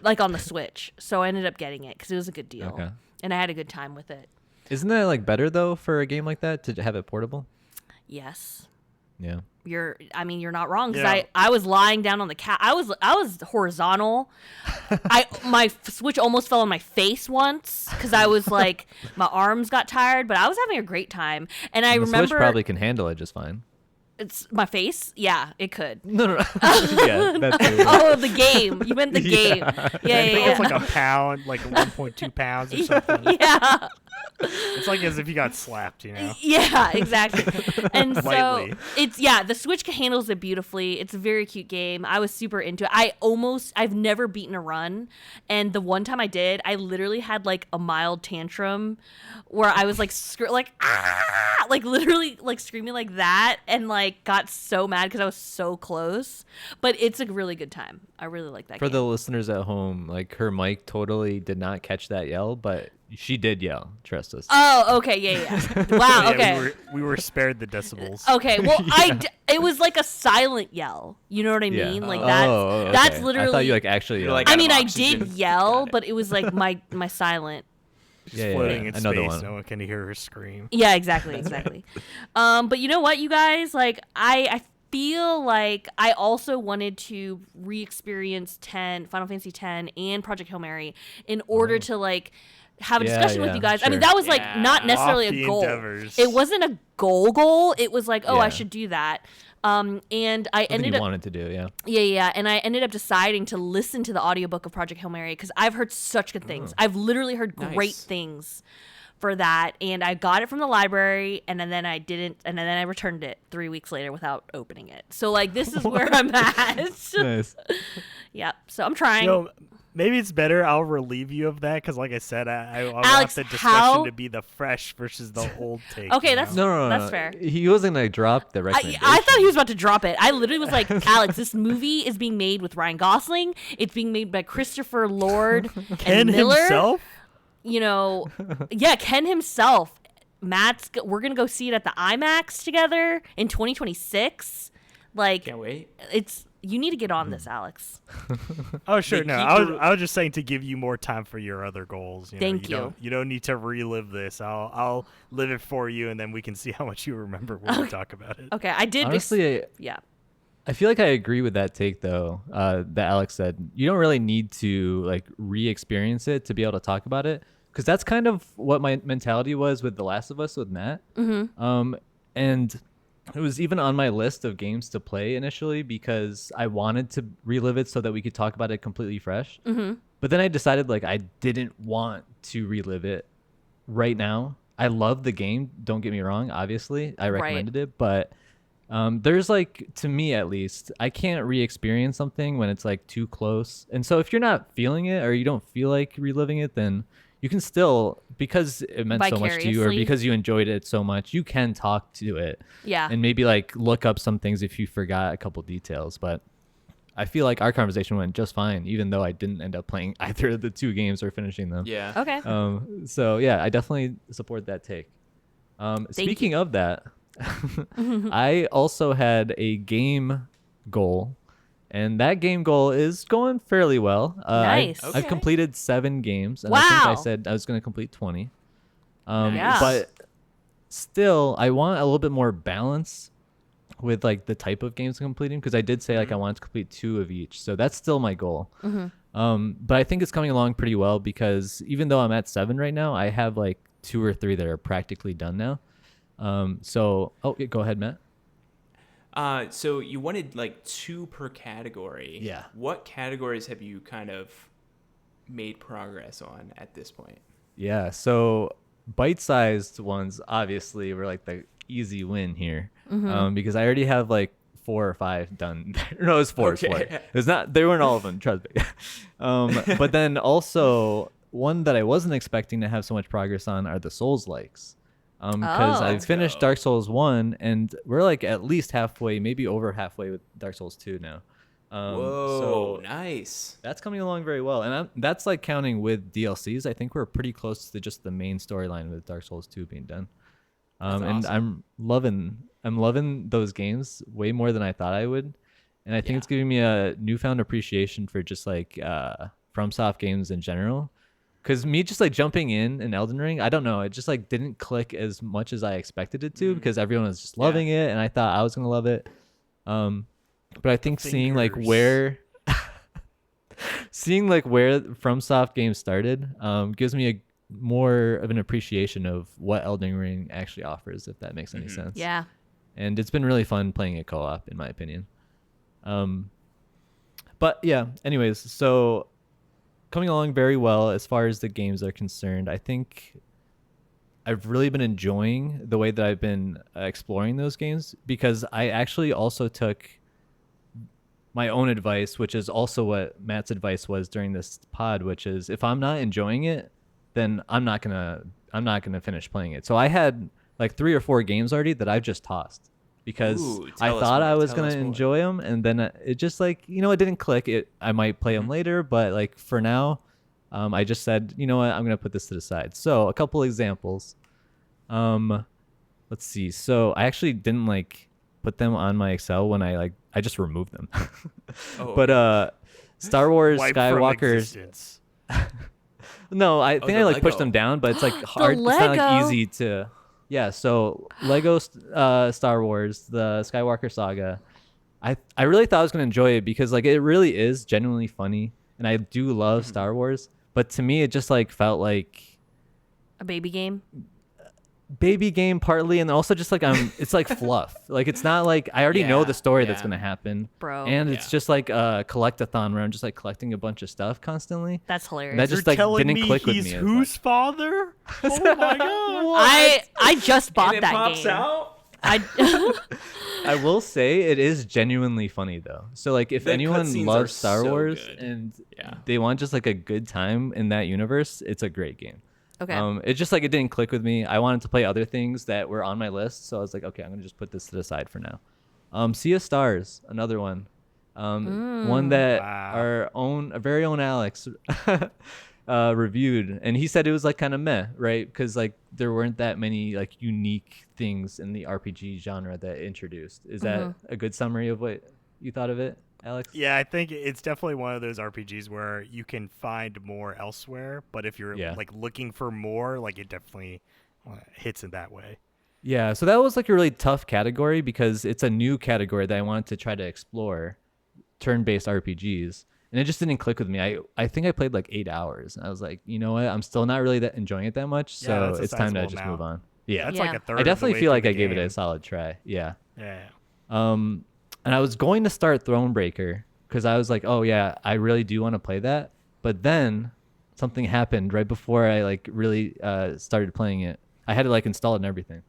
S3: like on the Switch. So I ended up getting it because it was a good deal, and I had a good time with it.
S4: Isn't that like better though for a game like that to have it portable?
S3: Yes.
S4: Yeah.
S3: You're not wrong because I was lying down on the couch. I was horizontal. My Switch almost fell on my face once because I was like my arms got tired, but I was having a great time. And I remember
S4: the Switch probably can handle it just fine.
S3: It's my face? Yeah, it could.
S4: No. Yeah, that's true.
S3: Oh, the game. You meant the game. Yeah.
S2: I think it's like a pound, like 1.2 pounds or something.
S3: Yeah.
S2: It's like as if you got slapped, you know?
S3: Yeah, exactly. And so the Switch handles it beautifully. It's a very cute game. I was super into it. I've never beaten a run. And the one time I did, I literally had like a mild tantrum where I was like, like literally like screaming like that and like got so mad because I was so close. But it's a really good time. I really like that game.
S4: For the listeners at home, like her mic totally did not catch that yell, but she did yell. Trust us.
S3: Oh, okay. Yeah. Wow. Okay.
S2: We were spared the decibels.
S3: Okay. Well, it was like a silent yell. You know what I mean? Like that's literally.
S4: I thought you like actually yelled.
S1: Like,
S3: I mean, I did yell, but it was like my silent.
S2: She's floating in
S4: another
S2: space.
S4: one.
S2: No one can hear her scream.
S3: Yeah, exactly. But you know what, you guys? Like, I feel like I also wanted to re-experience Final Fantasy X and Project Hail Mary in order to like have a discussion with you guys.
S4: Sure.
S3: I mean, that was like not necessarily
S2: Lofty
S3: a goal.
S2: endeavors.
S3: It wasn't a goal. It was like, I should do that. And I ended up
S4: wanted to do,
S3: and I ended up deciding to listen to the audiobook of Project Hail Mary because I've heard such good things. I've literally heard great things for that, and I got it from the library, and then I didn't, and then I returned it 3 weeks later without opening it. So like this is where I'm at.
S4: Nice.
S3: Yep. So I'm trying.
S2: So maybe it's better I'll relieve you of that because, like I said, I
S3: Alex,
S2: want the discussion to be the fresh versus the old take.
S3: Okay,
S2: you
S3: that's
S2: know?
S3: that's fair.
S4: He wasn't gonna drop the recommendation.
S3: I thought he was about to drop it. I literally was like, Alex, this movie is being made with Ryan Gosling. It's being made by Christopher Lord
S2: Ken
S3: and Miller.
S2: himself.
S3: You know, Ken himself. we're gonna go see it at the IMAX together in 2026. Like,
S1: can't wait.
S3: You need to get on this, Alex.
S2: Oh, sure. No, I was just saying to give you more time for your other goals.
S3: Thank you.
S2: You don't need to relive this. I'll live it for you, and then we can see how much you remember when we talk about it.
S3: Okay, I did.
S4: Honestly,
S3: yeah.
S4: I feel like I agree with that take though. That Alex said you don't really need to like re-experience it to be able to talk about it, because that's kind of what my mentality was with The Last of Us with Matt. And it was even on my list of games to play initially because I wanted to relive it so that we could talk about it completely fresh. But then I decided like I didn't want to relive it right now. I love the game. Don't get me wrong. Obviously, I recommended it, but there's like, to me at least, I can't re-experience something when it's like too close. And so if you're not feeling it or you don't feel like reliving it, then you can still, because it meant so much to you or because you enjoyed it so much, you can talk to it.
S3: Yeah.
S4: And maybe like look up some things if you forgot a couple details. But I feel like our conversation went just fine, even though I didn't end up playing either of the two games or finishing them.
S1: Yeah.
S3: Okay.
S4: So yeah, I definitely support that take. Speaking of that, I also had a game goal, and that game goal is going fairly well.
S3: Nice.
S4: I've completed 7 games, and
S3: Wow.
S4: I think I said I was going to complete 20.
S3: Yeah.
S4: But still, I want a little bit more balance with like the type of games I'm completing, because I did say like I wanted to complete 2 of each, so that's still my goal. But I think it's coming along pretty well, because even though I'm at 7 right now, I have like 2 or 3 that are practically done now. Yeah, go ahead, Matt.
S1: So you wanted like 2 per category.
S4: Yeah.
S1: What categories have you kind of made progress on at this point?
S4: Yeah, so bite-sized ones obviously were like the easy win here, because I already have like 4 or 5 done. No, it's 4.
S1: Okay.
S4: It's 4. It's not. They weren't all of them. Trust me. But then also one that I wasn't expecting to have so much progress on are the Souls-likes. Because I finished Dark Souls 1, and we're like at least halfway, maybe over halfway with Dark Souls 2 now.
S1: Whoa, nice.
S4: That's coming along very well, and that's like counting with DLCs. I think we're pretty close to just the main storyline with Dark Souls 2 being done. And
S1: awesome.
S4: I'm loving those games way more than I thought I would, and I think it's giving me a newfound appreciation for just like FromSoft games in general. Because me just like jumping in Elden Ring, I don't know, it just like didn't click as much as I expected it to, because everyone was just loving it, and I thought I was gonna love it. But I think seeing like where FromSoft games started gives me a more of an appreciation of what Elden Ring actually offers, if that makes any sense.
S3: Yeah.
S4: And it's been really fun playing it co-op, in my opinion. But yeah, anyways, so coming along very well as far as the games are concerned. I think I've really been enjoying the way that I've been exploring those games, because I actually also took my own advice, which is also what Matt's advice was during this pod, which is if I'm not enjoying it, then I'm not gonna finish playing it. So I had like 3 or 4 games already that I've just tossed, because I thought I was going to enjoy them, and then it just like, it didn't click. I might play them later, but like for now, I just said, you know what, I'm going to put this to the side. So a couple examples. Let's see. So I actually didn't like put them on my Excel when I just removed them. But Star Wars Skywalker. No, I think I like pushed them down, but it's like hard. It's not like easy to. Yeah, so Lego Star Wars, the Skywalker saga, I really thought I was going to enjoy it, because like it really is genuinely funny, and I do love Star Wars, but to me it just like felt like
S3: a baby game
S4: partly, and also just like it's like fluff. Like it's not like I already know the story that's going to happen,
S3: bro,
S4: and it's just like a collectathon where I'm just like collecting a bunch of stuff constantly.
S3: That's hilarious.
S4: And that just like didn't click with me.
S2: Whose father? Oh my god!
S3: I just bought
S1: and
S3: that
S1: pops
S3: game.
S1: Out?
S4: I will say it is genuinely funny though. So like if anyone loves Star Wars and they want just like a good time in that universe, it's a great game.
S3: Okay.
S4: It's just like it didn't click with me. I wanted to play other things that were on my list, so I was like, okay, I'm gonna just put this to the side for now. Sea of Stars, another one. One that our very own Alex reviewed, and he said it was like kind of meh, right? Because like there weren't that many like unique things in the RPG genre that it introduced. Is that a good summary of what you thought of it, Alex?
S2: Yeah, I think it's definitely one of those RPGs where you can find more elsewhere, but if you're like looking for more, like it definitely hits in that way.
S4: Yeah, so that was like a really tough category because it's a new category that I wanted to try to explore, turn-based RPGs, and it just didn't click with me. I think I played like 8 hours, and I was like, you know what, I'm still not really that enjoying it that much, so it's time to just move on. Yeah,
S2: that's like a third.
S4: I definitely feel like I gave it a solid try. Yeah. And I was going to start Thronebreaker because I was like, oh yeah, I really do want to play that, but then something happened right before I like really started playing it. I had to like install it and everything.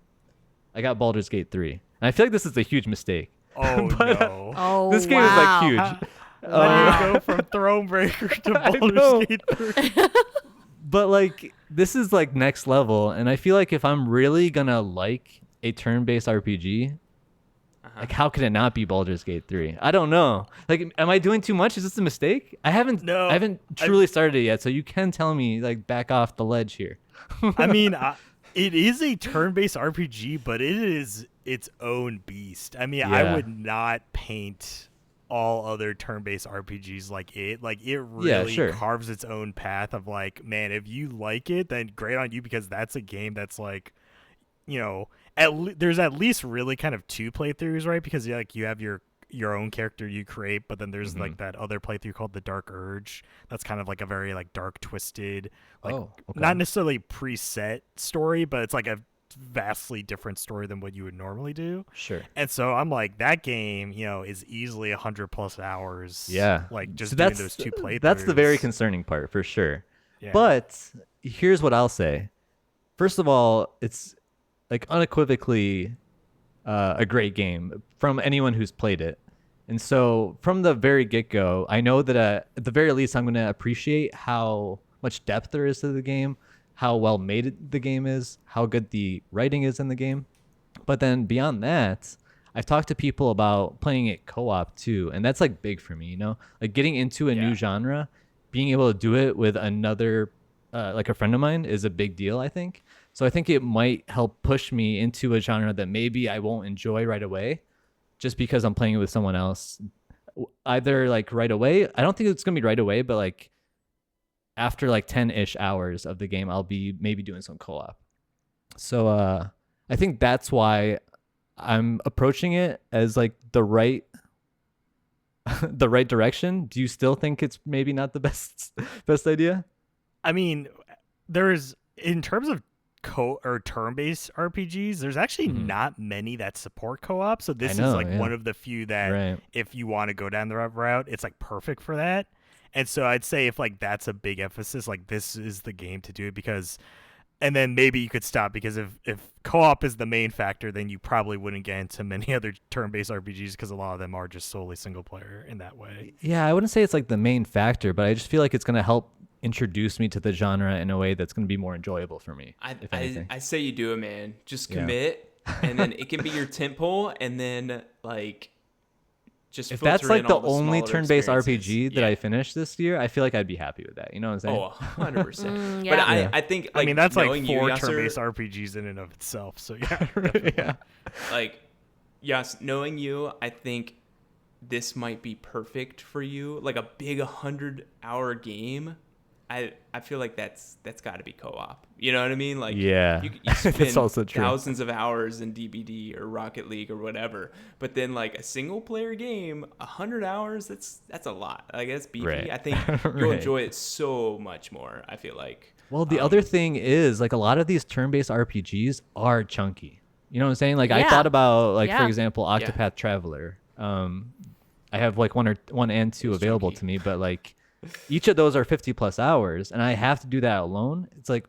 S4: I got Baldur's Gate 3. And I feel like this is a huge mistake.
S2: Oh,
S4: but,
S2: no.
S4: This game is like huge.
S2: How do you go from Thronebreaker to Baldur's Gate 3?
S4: But like, this is like next level. And I feel like if I'm really going to like a turn-based RPG, like how could it not be Baldur's Gate 3? I don't know. Like, am I doing too much? Is this a mistake? I haven't truly started it yet. So you can tell me like back off the ledge here.
S2: I mean, it is a turn-based RPG, but it is its own beast. I mean, I would not paint all other turn-based RPGs like it. Like, it really carves its own path of like, man, if you like it, then great on you, because that's a game that's like, you know, there's at least really kind of two playthroughs, right? Because like you have your own character you create, but then there's like that other playthrough called the Dark Urge. That's kind of like a very like dark, twisted, like not necessarily preset story, but it's like a vastly different story than what you would normally do.
S4: Sure.
S2: And so I'm like, that game, you know, is easily 100+ hours.
S4: Yeah.
S2: Like just doing those two playthroughs.
S4: That's the very concerning part for sure.
S2: Yeah.
S4: But here's what I'll say. First of all, it's like unequivocally a great game from anyone who's played it. And so from the very get-go, I know that at the very least I'm going to appreciate how much depth there is to the game, how well made the game is, how good the writing is in the game. But then beyond that, I've talked to people about playing it co-op too, and that's like big for me, you know? Like getting into a new genre, being able to do it with another like a friend of mine is a big deal, I think. So I think it might help push me into a genre that maybe I won't enjoy right away just because I'm playing it with someone else. Either like right away, I don't think it's going to be right away, but like after like 10-ish hours of the game, I'll be maybe doing some co-op. So I think that's why I'm approaching it as like the right the right direction. Do you still think it's maybe not the best idea?
S2: I mean, there's, in terms of or turn-based RPGs, there's actually not many that support co-op. So this is like one of the few that if you want to go down the route, it's like perfect for that. And so I'd say if like that's a big emphasis, like this is the game to do it, because, and then maybe you could stop, because if co-op is the main factor, then you probably wouldn't get into many other turn-based RPGs, because a lot of them are just solely single player in that way.
S4: Yeah, I wouldn't say it's like the main factor, but I just feel like it's going to help introduce me to the genre in a way that's going to be more enjoyable for me.
S1: I say you do it, man. Just commit, and then it can be your tempo, and then like just
S4: if that's like the only turn-based RPG that I finished this year, I feel like I'd be happy with that. You know what I'm saying?
S1: 100%. But I think, like,
S2: I mean, that's like 4
S1: Yasser,
S2: turn-based RPGs in and of itself. So yeah,
S4: yeah.
S1: Like, yes, knowing you, I think this might be perfect for you. Like a big 100-hour game. I feel like that's got to be co-op. You know what I mean? Like, you spend
S4: also true.
S1: thousands of hours in DBD or Rocket League or whatever, but then like a single player game, 100 hours, that's a lot. I guess beefy.
S4: Right.
S1: I think you'll enjoy it so much more, I feel like.
S4: Well, the other thing is, like, a lot of these turn-based RPGs are chunky. You know what I'm saying? Like, I thought about, like, for example, Octopath Traveler. I have like 1 and 2 available to me, but like each of those are 50+ hours, and I have to do that alone. It's like,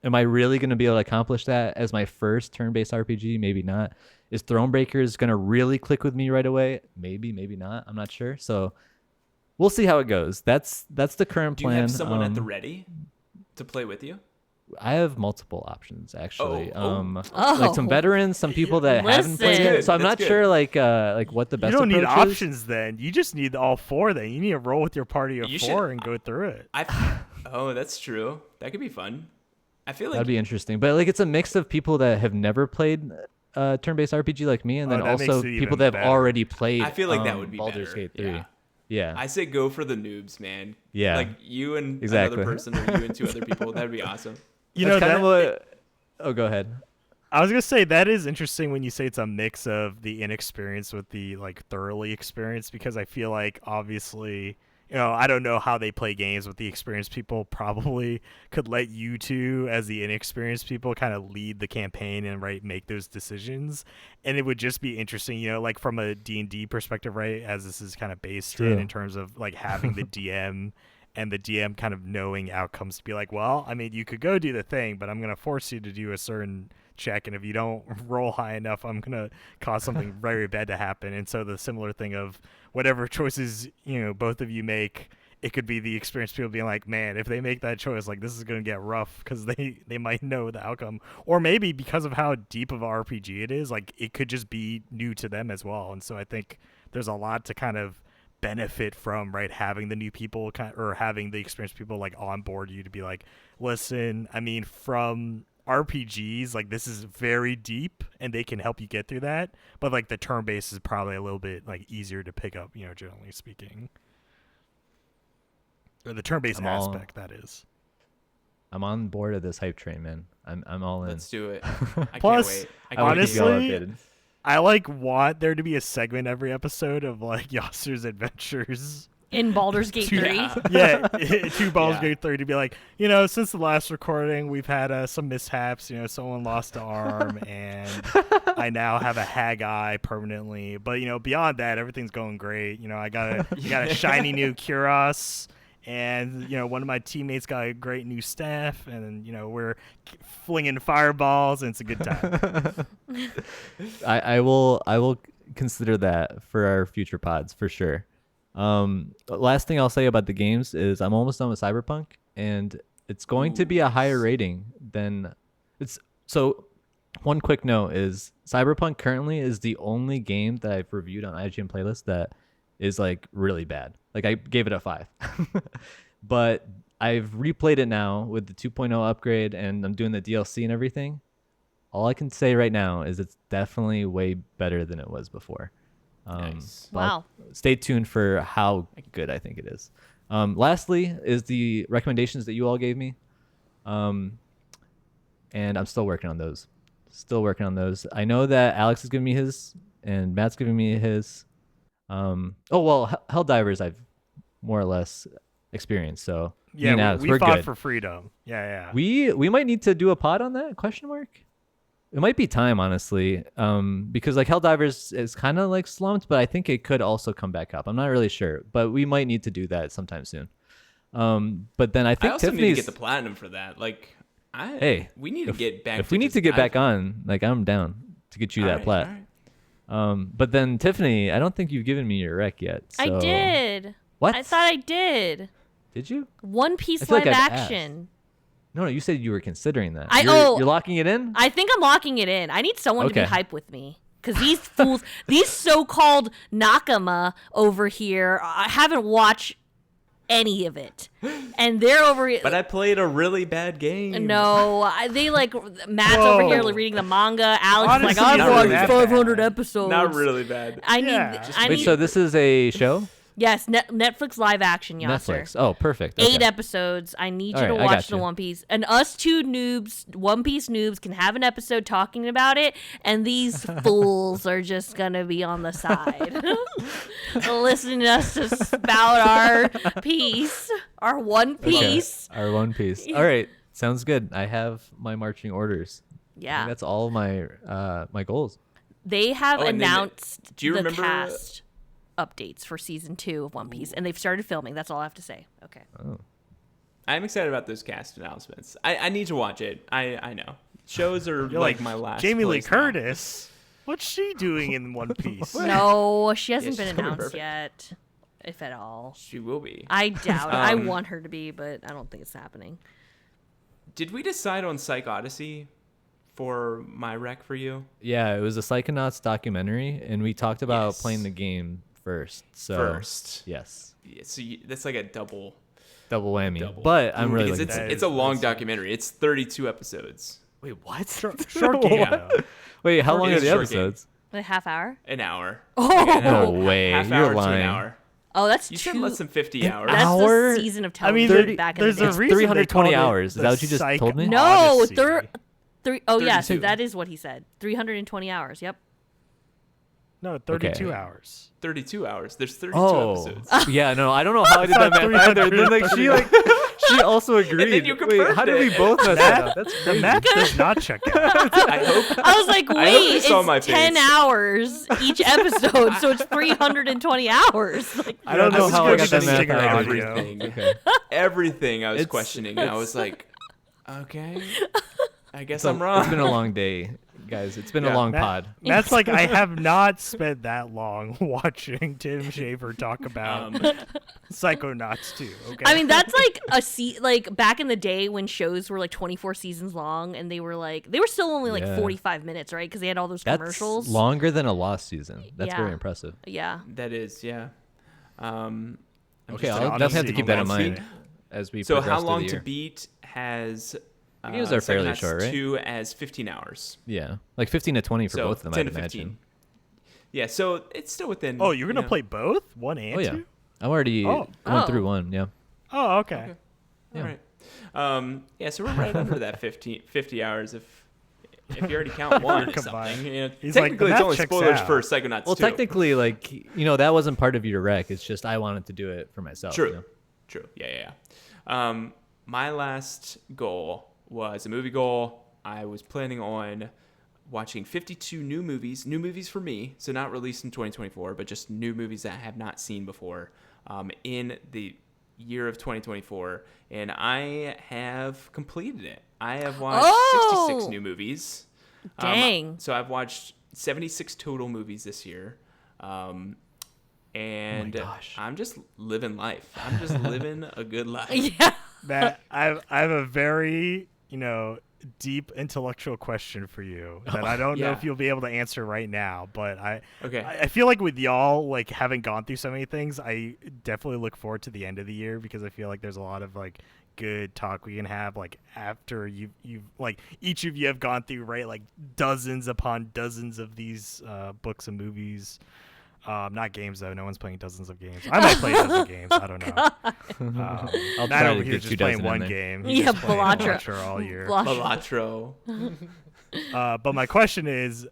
S4: am I really going to be able to accomplish that as my first turn-based RPG? Maybe not. Is Thronebreakers going to really click with me right away? Maybe, maybe not. I'm not sure. So we'll see how it goes. That's the current plan.
S1: Do you have someone at the ready to play with you?
S4: I have multiple options, actually. Like some veterans, some people that haven't played it. So I'm not sure like what the best.
S2: You don't need
S4: approach is.
S2: options then. You just need all 4 then. You need to roll with your party of 4 and go through it.
S1: Oh, that's true. That could be fun. I feel like
S4: That'd be interesting. But like, it's a mix of people that have never played turn-based RPG like me, and then
S2: that makes
S4: also
S2: it
S4: people
S2: even
S4: that have
S2: better.
S4: already played.
S1: I feel like that would be
S4: Baldur's
S1: better.
S4: Gate 3.
S1: Yeah.
S4: Yeah.
S1: I say go for the noobs, man.
S4: Yeah.
S1: Like you and
S4: Exactly.
S1: another person, or you and two other people. That'd be awesome.
S2: You
S4: That's
S2: know,
S4: kind
S2: that,
S4: of what. Oh, go ahead.
S2: I was gonna say that is interesting when you say it's a mix of the inexperienced with the like thoroughly experienced, because I feel like obviously, you know, I don't know how they play games, but the experienced people probably could let you two as the inexperienced people kind of lead the campaign and make those decisions, and it would just be interesting, you know, like from a D&D perspective, right, as this is kind of based in terms of like having the DM and the DM kind of knowing outcomes to be like, well, I mean, you could go do the thing, but I'm going to force you to do a certain check, and if you don't roll high enough, I'm going to cause something very bad to happen. And so the similar thing of whatever choices, you know, both of you make, it could be the experienced people being like, man, if they make that choice, like this is going to get rough, because they might know the outcome. Or maybe because of how deep of a RPG it is, like it could just be new to them as well. And so I think there's a lot to kind of benefit from, right, having the new people or having the experienced people like on board you to be like, listen, I mean, from RPGs, like this is very deep and they can help you get through that, but like the turn base is probably a little bit like easier to pick up, you know, generally speaking, or the turn based aspect. That is,
S4: I'm on board of this hype train, man. I'm all in.
S1: Let's do it. I
S2: Plus,
S1: can't wait.
S2: honestly, I like want there to be a segment every episode of like Yasser's adventures
S3: in Baldur's Gate 3.
S2: Yeah, to Baldur's Gate 3 to be like, you know, since the last recording, we've had some mishaps. You know, someone lost an arm, and I now have a hag eye permanently. But you know, beyond that, everything's going great. You know, I got a shiny new Kuros, and you know, one of my teammates got a great new staff, and you know, we're flinging fireballs, and it's a good time.
S4: I will consider that for our future pods for sure. Last thing I'll say about the games is I'm almost done with Cyberpunk, and it's going to be a higher rating than it's. So one quick note is Cyberpunk currently is the only game that I've reviewed on IGN playlist that is like really bad. Like I gave it a 5, but I've replayed it now with the 2.0 upgrade, and I'm doing the DLC and everything. All I can say right now is it's definitely way better than it was before.
S1: Nice.
S3: Wow.
S4: Stay tuned for how good I think it is. Lastly is the recommendations that you all gave me. And I'm still working on those. I know that Alex is giving me his and Matt's giving me his. Helldivers I've more or less experienced. So me and Alex,
S2: we
S4: we're
S2: fought
S4: good.
S2: for freedom. Yeah.
S4: We might need to do a pod on that ? It might be time, honestly, because like Helldivers is kind of like slumped, but I think it could also come back up. I'm not really sure, but we might need to do that sometime soon. But then I think
S1: I also
S4: Tiffany's.
S1: need to get the platinum for that. Like, we need to get back.
S4: If we need to get back on, like I'm down to get you that plat. But then Tiffany, I don't think you've given me your rec yet. So.
S3: I did.
S4: What?
S3: I thought I did.
S4: Did you?
S3: One Piece
S4: feel
S3: live
S4: like I've
S3: action.
S4: No, you said you were considering that.
S3: You're
S4: locking it in?
S3: I think I'm locking it in. I need someone to be
S4: Okay.
S3: hype with me. Because these fools, these so-called Nakama over here, I haven't watched any of it. And they're over here.
S1: But I played a really bad game.
S3: No, they like, Matt's over here reading the manga. Alex is like,
S2: Honestly,
S3: I've
S1: not
S3: watched
S1: really
S3: 500
S2: bad.
S3: episodes.
S1: Not really bad.
S3: I
S4: Wait,
S3: need,
S4: so this is a show?
S3: yes, Netflix live action, Yasser.
S4: Netflix. Oh, perfect.
S3: 8
S4: Okay.
S3: episodes. I need you
S4: All
S3: to
S4: right, I
S3: watch
S4: got
S3: the
S4: you.
S3: One Piece. And us two noobs, One Piece noobs, can have an episode talking about it, and these fools are just gonna be on the side, listening to us to spout our piece, our One Piece.
S4: Okay. Our One Piece. All right. Sounds good. I have my marching orders. I
S3: Yeah,
S4: think that's all of my my goals.
S3: they have
S1: Oh, and then
S3: announced
S1: do you
S3: the
S1: remember-
S3: cast updates for season 2 of One Piece, and they've started filming. That's all I have to say. Okay.
S4: Oh.
S1: I'm excited about those cast announcements. I need to watch it. I know. Shows are
S2: You're
S1: like my last
S2: Jamie Lee
S1: place now.
S2: Curtis. What's she doing in One Piece?
S3: No, she hasn't
S1: she's
S3: been
S1: coming
S3: announced
S1: perfect.
S3: yet, if at all.
S1: She will be.
S3: I doubt it. I
S1: Um,
S3: want her to be, but I don't think it's happening.
S1: Did we decide on Psych Odyssey for my rec for you?
S4: Yeah, it was a Psychonauts documentary, and we talked about
S1: Yes.
S4: playing the game first. So
S1: First.
S4: yes.
S1: Yeah, so that's like a double.
S4: double whammy. But I'm really
S1: because
S4: looking
S1: it's a long documentary. It's 32 episodes.
S4: Wait, what?
S2: Short game.
S1: Yeah.
S4: Wait, how long are
S1: It's
S4: the
S1: short game.
S4: episodes?
S3: A half hour.
S1: An hour.
S3: Oh,
S4: No way.
S1: Half
S4: You're
S1: hour to
S4: lying.
S1: an hour.
S3: oh, that's
S1: You
S3: two.
S1: said less than 50 hours.
S3: That's
S4: hour?
S3: the season of
S2: I mean,
S3: television back in the
S2: there's
S3: day.
S2: a
S4: It's
S2: reason they
S4: 320
S2: called it
S4: hours. Is
S2: the
S4: that what you just told me?
S2: Psych
S3: No,
S2: Odyssey.
S3: Oh yeah, so
S1: 32.
S3: that is what he said. 320 hours. Yep.
S2: No, 32
S4: Okay.
S2: hours.
S1: 32 hours. There's 32
S4: Oh,
S1: episodes.
S4: yeah, no, I don't know how I did that math either. Then she also agreed.
S1: you
S4: Wait,
S1: confirmed
S4: how did we
S1: it.
S4: both mess that up? That's
S2: The
S4: crazy.
S2: math does not check out.
S1: I hope.
S3: I was like,
S1: I hope you
S3: wait,
S1: saw my
S3: it's 10
S1: face.
S3: hours each episode, so it's 320 hours. Like,
S4: I don't know
S2: was
S4: how I got that
S2: questioning
S4: math
S2: our
S4: out.
S2: audio.
S1: Everything.
S4: Okay.
S1: Everything I was
S4: It's-
S1: questioning. And I was like, okay, I guess
S4: So,
S1: I'm wrong.
S4: It's been a long day, guys. It's been
S1: Yeah.
S4: a long
S2: Matt-
S4: pod.
S2: Matt's like, I have not spent that long watching Tim Schafer talk about Psychonauts 2. Okay.
S3: I mean, that's like like back in the day when shows were like 24 seasons long, and they were still only like
S4: Yeah.
S3: 45 minutes, right? Because they had all those
S4: That's
S3: commercials.
S4: longer than a Lost season. That's
S3: Yeah.
S4: very impressive.
S3: Yeah.
S1: That is, yeah. I'm
S4: Okay,
S1: just
S4: I'll
S1: honestly
S4: definitely have to keep that in
S1: honestly-
S4: mind as we
S1: So
S4: progress
S1: how
S4: through
S1: long
S4: the
S1: to
S4: year.
S1: beat has
S4: Videos are fairly
S1: Psychonauts
S4: short, right?
S1: 2 as 15 hours.
S4: Yeah, like 15 to 20 for
S1: So
S4: both of them,
S1: 10
S4: I'd
S1: to 15.
S4: imagine.
S1: Yeah, so it's still within.
S2: oh, you're going to
S1: you know,
S2: play both? One and
S4: Oh yeah,
S2: two?
S4: I'm already
S2: Oh.
S4: going
S3: Oh.
S4: through one. Yeah.
S2: Oh, okay.
S1: Okay.
S4: Yeah.
S1: All right. Yeah, so we're right under that 50 hours if you already count one as
S2: Combined.
S1: something. You know,
S2: He's like,
S1: technically,
S2: the
S1: it's
S2: math
S1: only
S2: checks
S1: spoilers
S2: out.
S1: for Psychonauts
S4: Well,
S1: 2.
S4: technically, like that wasn't part of your rec. It's just I wanted to do it for myself.
S1: True.
S4: you know?
S1: True. Yeah. My last goal was a movie goal. I was planning on watching 52 new movies for me, so not released in 2024, but just new movies that I have not seen before in the year of 2024, and I have completed it. I have watched 66 new movies.
S3: Dang.
S1: So I've watched 76 total movies this year. And
S4: gosh.
S1: I'm just living life. I'm just living a good life.
S3: Yeah.
S2: Matt, I have a very, deep intellectual question for you that I don't know
S1: Yeah.
S2: if you'll be able to answer right now, but
S1: Okay.
S2: I feel like with y'all, like, having gone through so many things, I definitely look forward to the end of the year because I feel like there's a lot of, like, good talk we can have, like, after you've like, each of you have gone through, right, like, dozens upon dozens of these books and movies. Not games, though. No one's playing dozens of games. I might play dozens of games. I don't know.
S4: I'll
S2: Matt
S4: try
S2: over
S4: to
S2: here
S4: get
S2: just
S4: you
S2: playing
S4: dozen in
S2: one
S4: there.
S2: game. He's
S3: Yeah,
S2: just playing
S3: Balatro.
S2: Balatro all year.
S1: Balatro.
S2: But my question is,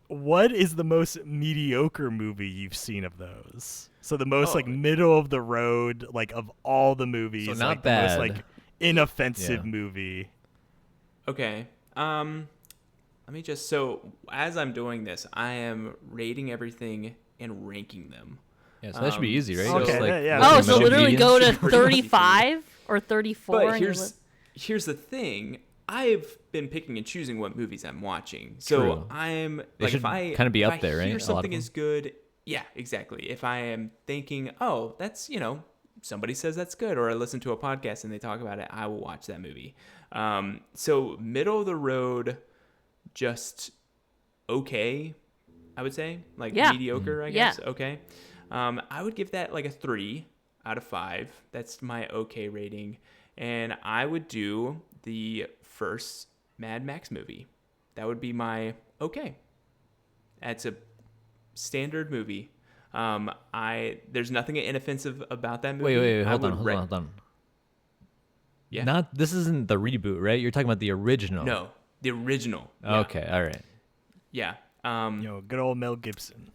S2: what is the most mediocre movie you've seen of those? So the most like middle of the road, like of all the movies,
S4: So not
S2: like
S4: bad.
S2: the most like inoffensive
S4: Yeah.
S2: movie.
S1: Okay. Let me just, so as I'm doing this, I am rating everything and ranking them.
S4: Yeah, so that should be easy, right?
S1: so-
S4: Just,
S2: Okay,
S4: like,
S2: yeah,
S4: looking
S3: Oh,
S4: at
S3: so
S4: the
S3: literally
S4: medians.
S3: go to
S1: Pretty easy for me.
S3: 35 or 34.
S1: But
S3: and you li-
S1: here's the thing. I've been picking and choosing what movies I'm watching. So
S4: True.
S1: I'm
S4: They
S1: like,
S4: should
S1: if I
S4: kinda be
S1: if
S4: up
S1: I
S4: there, right?
S1: hear
S4: A lot of
S1: something
S4: them.
S1: is good. Yeah, exactly. If I am thinking, oh, that's, somebody says that's good, or I listen to a podcast and they talk about it, I will watch that movie. So middle of the road, just okay, I would say, like
S3: Yeah.
S1: mediocre, I
S3: Yeah.
S1: guess. Okay. I would give that like a 3 out of 5. That's my okay rating. And I would do the first Mad Max movie. That would be my okay. That's a standard movie. There's nothing inoffensive about that movie.
S4: Wait,
S1: I
S4: hold
S1: would
S4: on.
S1: Yeah.
S4: This isn't the reboot, right? You're talking about the original.
S1: No, the original. Yeah.
S4: Okay, all right.
S1: Yeah.
S2: Good old Mel Gibson.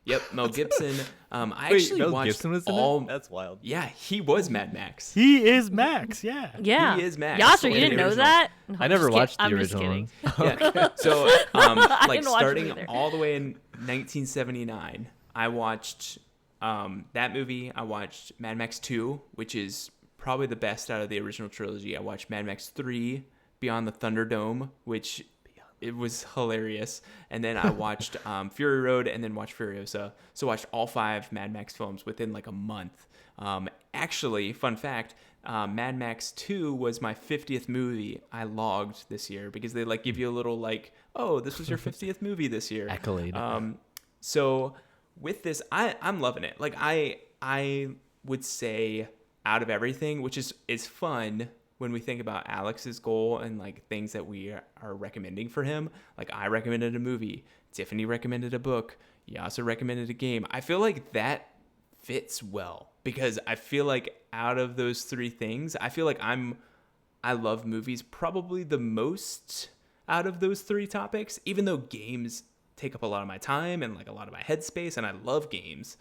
S1: Yep. Mel Gibson. I actually watched all.
S4: That's wild.
S1: Yeah, he was Mad Max.
S2: He is Max. Yeah.
S3: Yeah.
S1: He is Max.
S3: Yasser, you
S1: In the
S3: didn't know
S1: original.
S3: that? No,
S4: I
S3: I'm
S4: never
S3: just
S4: watched the
S3: I'm just
S4: original
S3: kidding.
S4: one.
S1: Yeah. So, like
S3: didn't watch it
S1: starting
S3: either.
S1: all the way in 1979, I watched that movie. I watched Mad Max 2, which is probably the best out of the original trilogy. I watched Mad Max 3, Beyond the Thunderdome, which it was hilarious. And then I watched Fury Road and then watched Furiosa. So watched all 5 Mad Max films within like a month. Actually, fun fact, Mad Max 2 was my 50th movie I logged this year because they like give you a little like, oh, this was your 50th movie this year.
S4: Accolade.
S1: So with this, I'm loving it. Like I would say out of everything, which is fun when we think about Alex's goal and like things that we are recommending for him. Like I recommended a movie, Tiffany recommended a book, Yasser recommended a game. I feel like that fits well because I feel like out of those three things, I feel like I love movies probably the most out of those three topics, even though games take up a lot of my time and like a lot of my headspace, and I love games,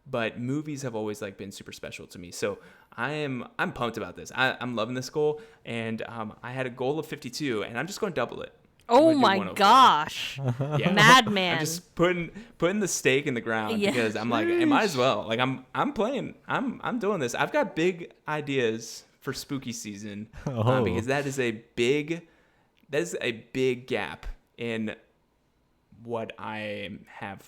S1: but movies have always like been super special to me. So I'm pumped about this. I'm loving this goal, and I had a goal of 52, and I'm just going to double it.
S3: Oh my gosh.
S1: Yeah.
S3: Madman.
S1: I'm just putting the stake in the ground because I'm like, I might as well. Like I'm playing. I'm doing this. I've got big ideas for spooky season because that is a big gap in what I have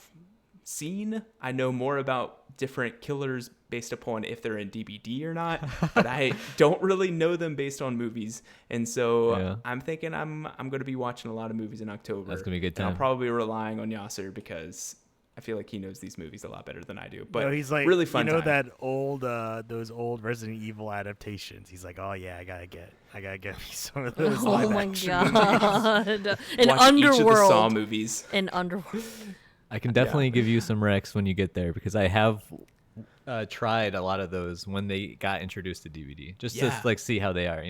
S1: seen. I know more about different killers based upon if they're in DBD or not, but I don't really know them based on movies. And so I'm thinking I'm going to be watching a lot of movies in October.
S4: That's going to be a good time.
S1: And I'll probably be relying on Yasser because I feel like he knows these movies a lot better than I do. But
S2: he's like,
S1: really fun time.
S2: That old those old Resident Evil adaptations. He's like, oh yeah, I gotta get me some of those.
S3: Oh my god, an
S1: Watch
S3: Underworld.
S1: each of the Saw movies.
S3: An Underworld.
S4: I can definitely give you some recs when you get there because I have tried a lot of those when they got introduced to DVD, just to like see how they are,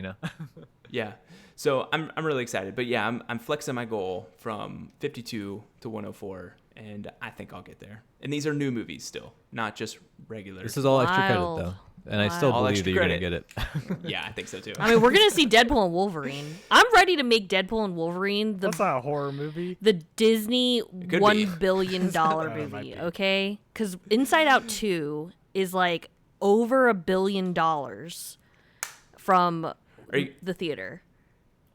S1: Yeah. So I'm really excited, but yeah, I'm flexing my goal from 52 to 104, and I think I'll get there. And these are new movies still, not just regular.
S4: This is all extra credit though, and I still believe that you're gonna get it.
S1: Yeah, I think so too.
S3: I mean, we're gonna see Deadpool and Wolverine. I'm ready to make Deadpool and Wolverine
S2: that's not a horror movie.
S3: The Disney $1 billion
S2: It
S3: movie, okay? Because Inside Out 2 is like over $1 billion from the theater.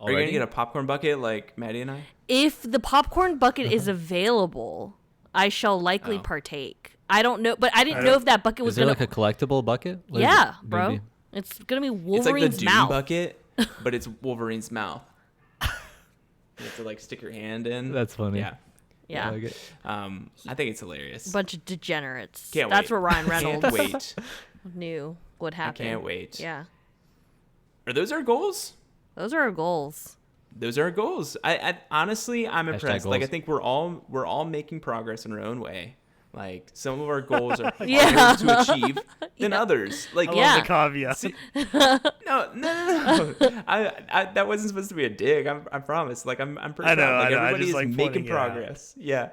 S1: Are you gonna get a popcorn bucket like Maddie and I?
S3: If the popcorn bucket is available, I shall likely partake. I don't know, but I didn't know if that bucket was
S4: Is there
S3: gonna.
S4: like a collectible bucket? What
S3: Yeah,
S4: is it
S3: bro.
S4: gonna be?
S3: It's gonna be
S1: It's
S3: Wolverine's
S1: like the Doom
S3: mouth.
S1: bucket, but it's Wolverine's mouth. You have to like stick your hand in.
S4: That's funny.
S1: Yeah.
S3: Yeah,
S4: I like it.
S1: I think it's hilarious.
S3: bunch of degenerates.
S1: Can't
S3: That's
S1: wait.
S3: what Ryan Reynolds
S1: Can't wait.
S3: knew would happen.
S1: Can't wait.
S3: Yeah,
S1: Are those our goals?
S3: those are our goals.
S1: Those are our goals. I honestly, I'm impressed. Like I
S4: goals.
S1: think we're all making progress in our own way. Like some of our goals are
S3: Yeah.
S1: harder to achieve than others. Like
S2: I
S3: Yeah.
S2: love the caveat.
S1: See- no. I that wasn't supposed to be a dig. I promise. Like I'm pretty
S2: I know,
S1: proud. Like
S2: I know. I
S1: everybody
S2: just
S1: is
S2: like
S1: making
S2: pointing it out.
S1: progress. Yeah.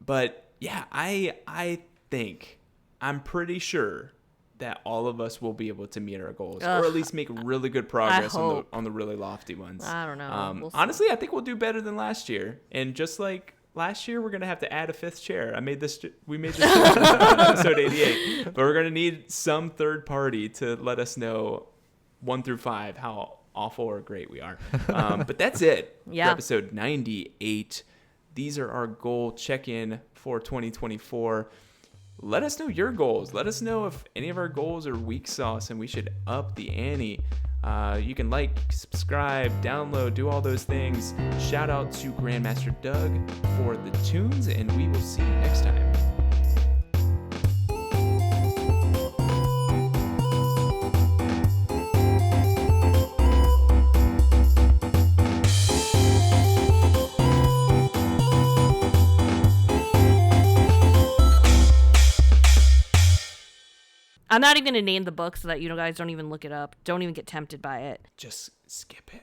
S1: But yeah, I think I'm pretty sure that all of us will be able to meet our goals, or at least make really good progress
S3: hope.
S1: on the really lofty ones.
S3: I don't know. We'll see.
S1: Honestly, I think we'll do better than last year. And just like last year, we're gonna have to add a fifth chair. We made this episode 88, but we're gonna need some third party to let us know 1 through 5 how awful or great we are. But that's it
S3: Yeah.
S1: for episode 98. These are our goal check-in for 2024. Let us know your goals. Let us know if any of our goals are weak sauce and we should up the ante. You can like, subscribe, download, do all those things. Shout out to Grandmaster Doug for the tunes, and we will see you next time.
S3: I'm not even gonna name the book so that you guys don't even look it up. Don't even get tempted by it.
S1: Just skip it.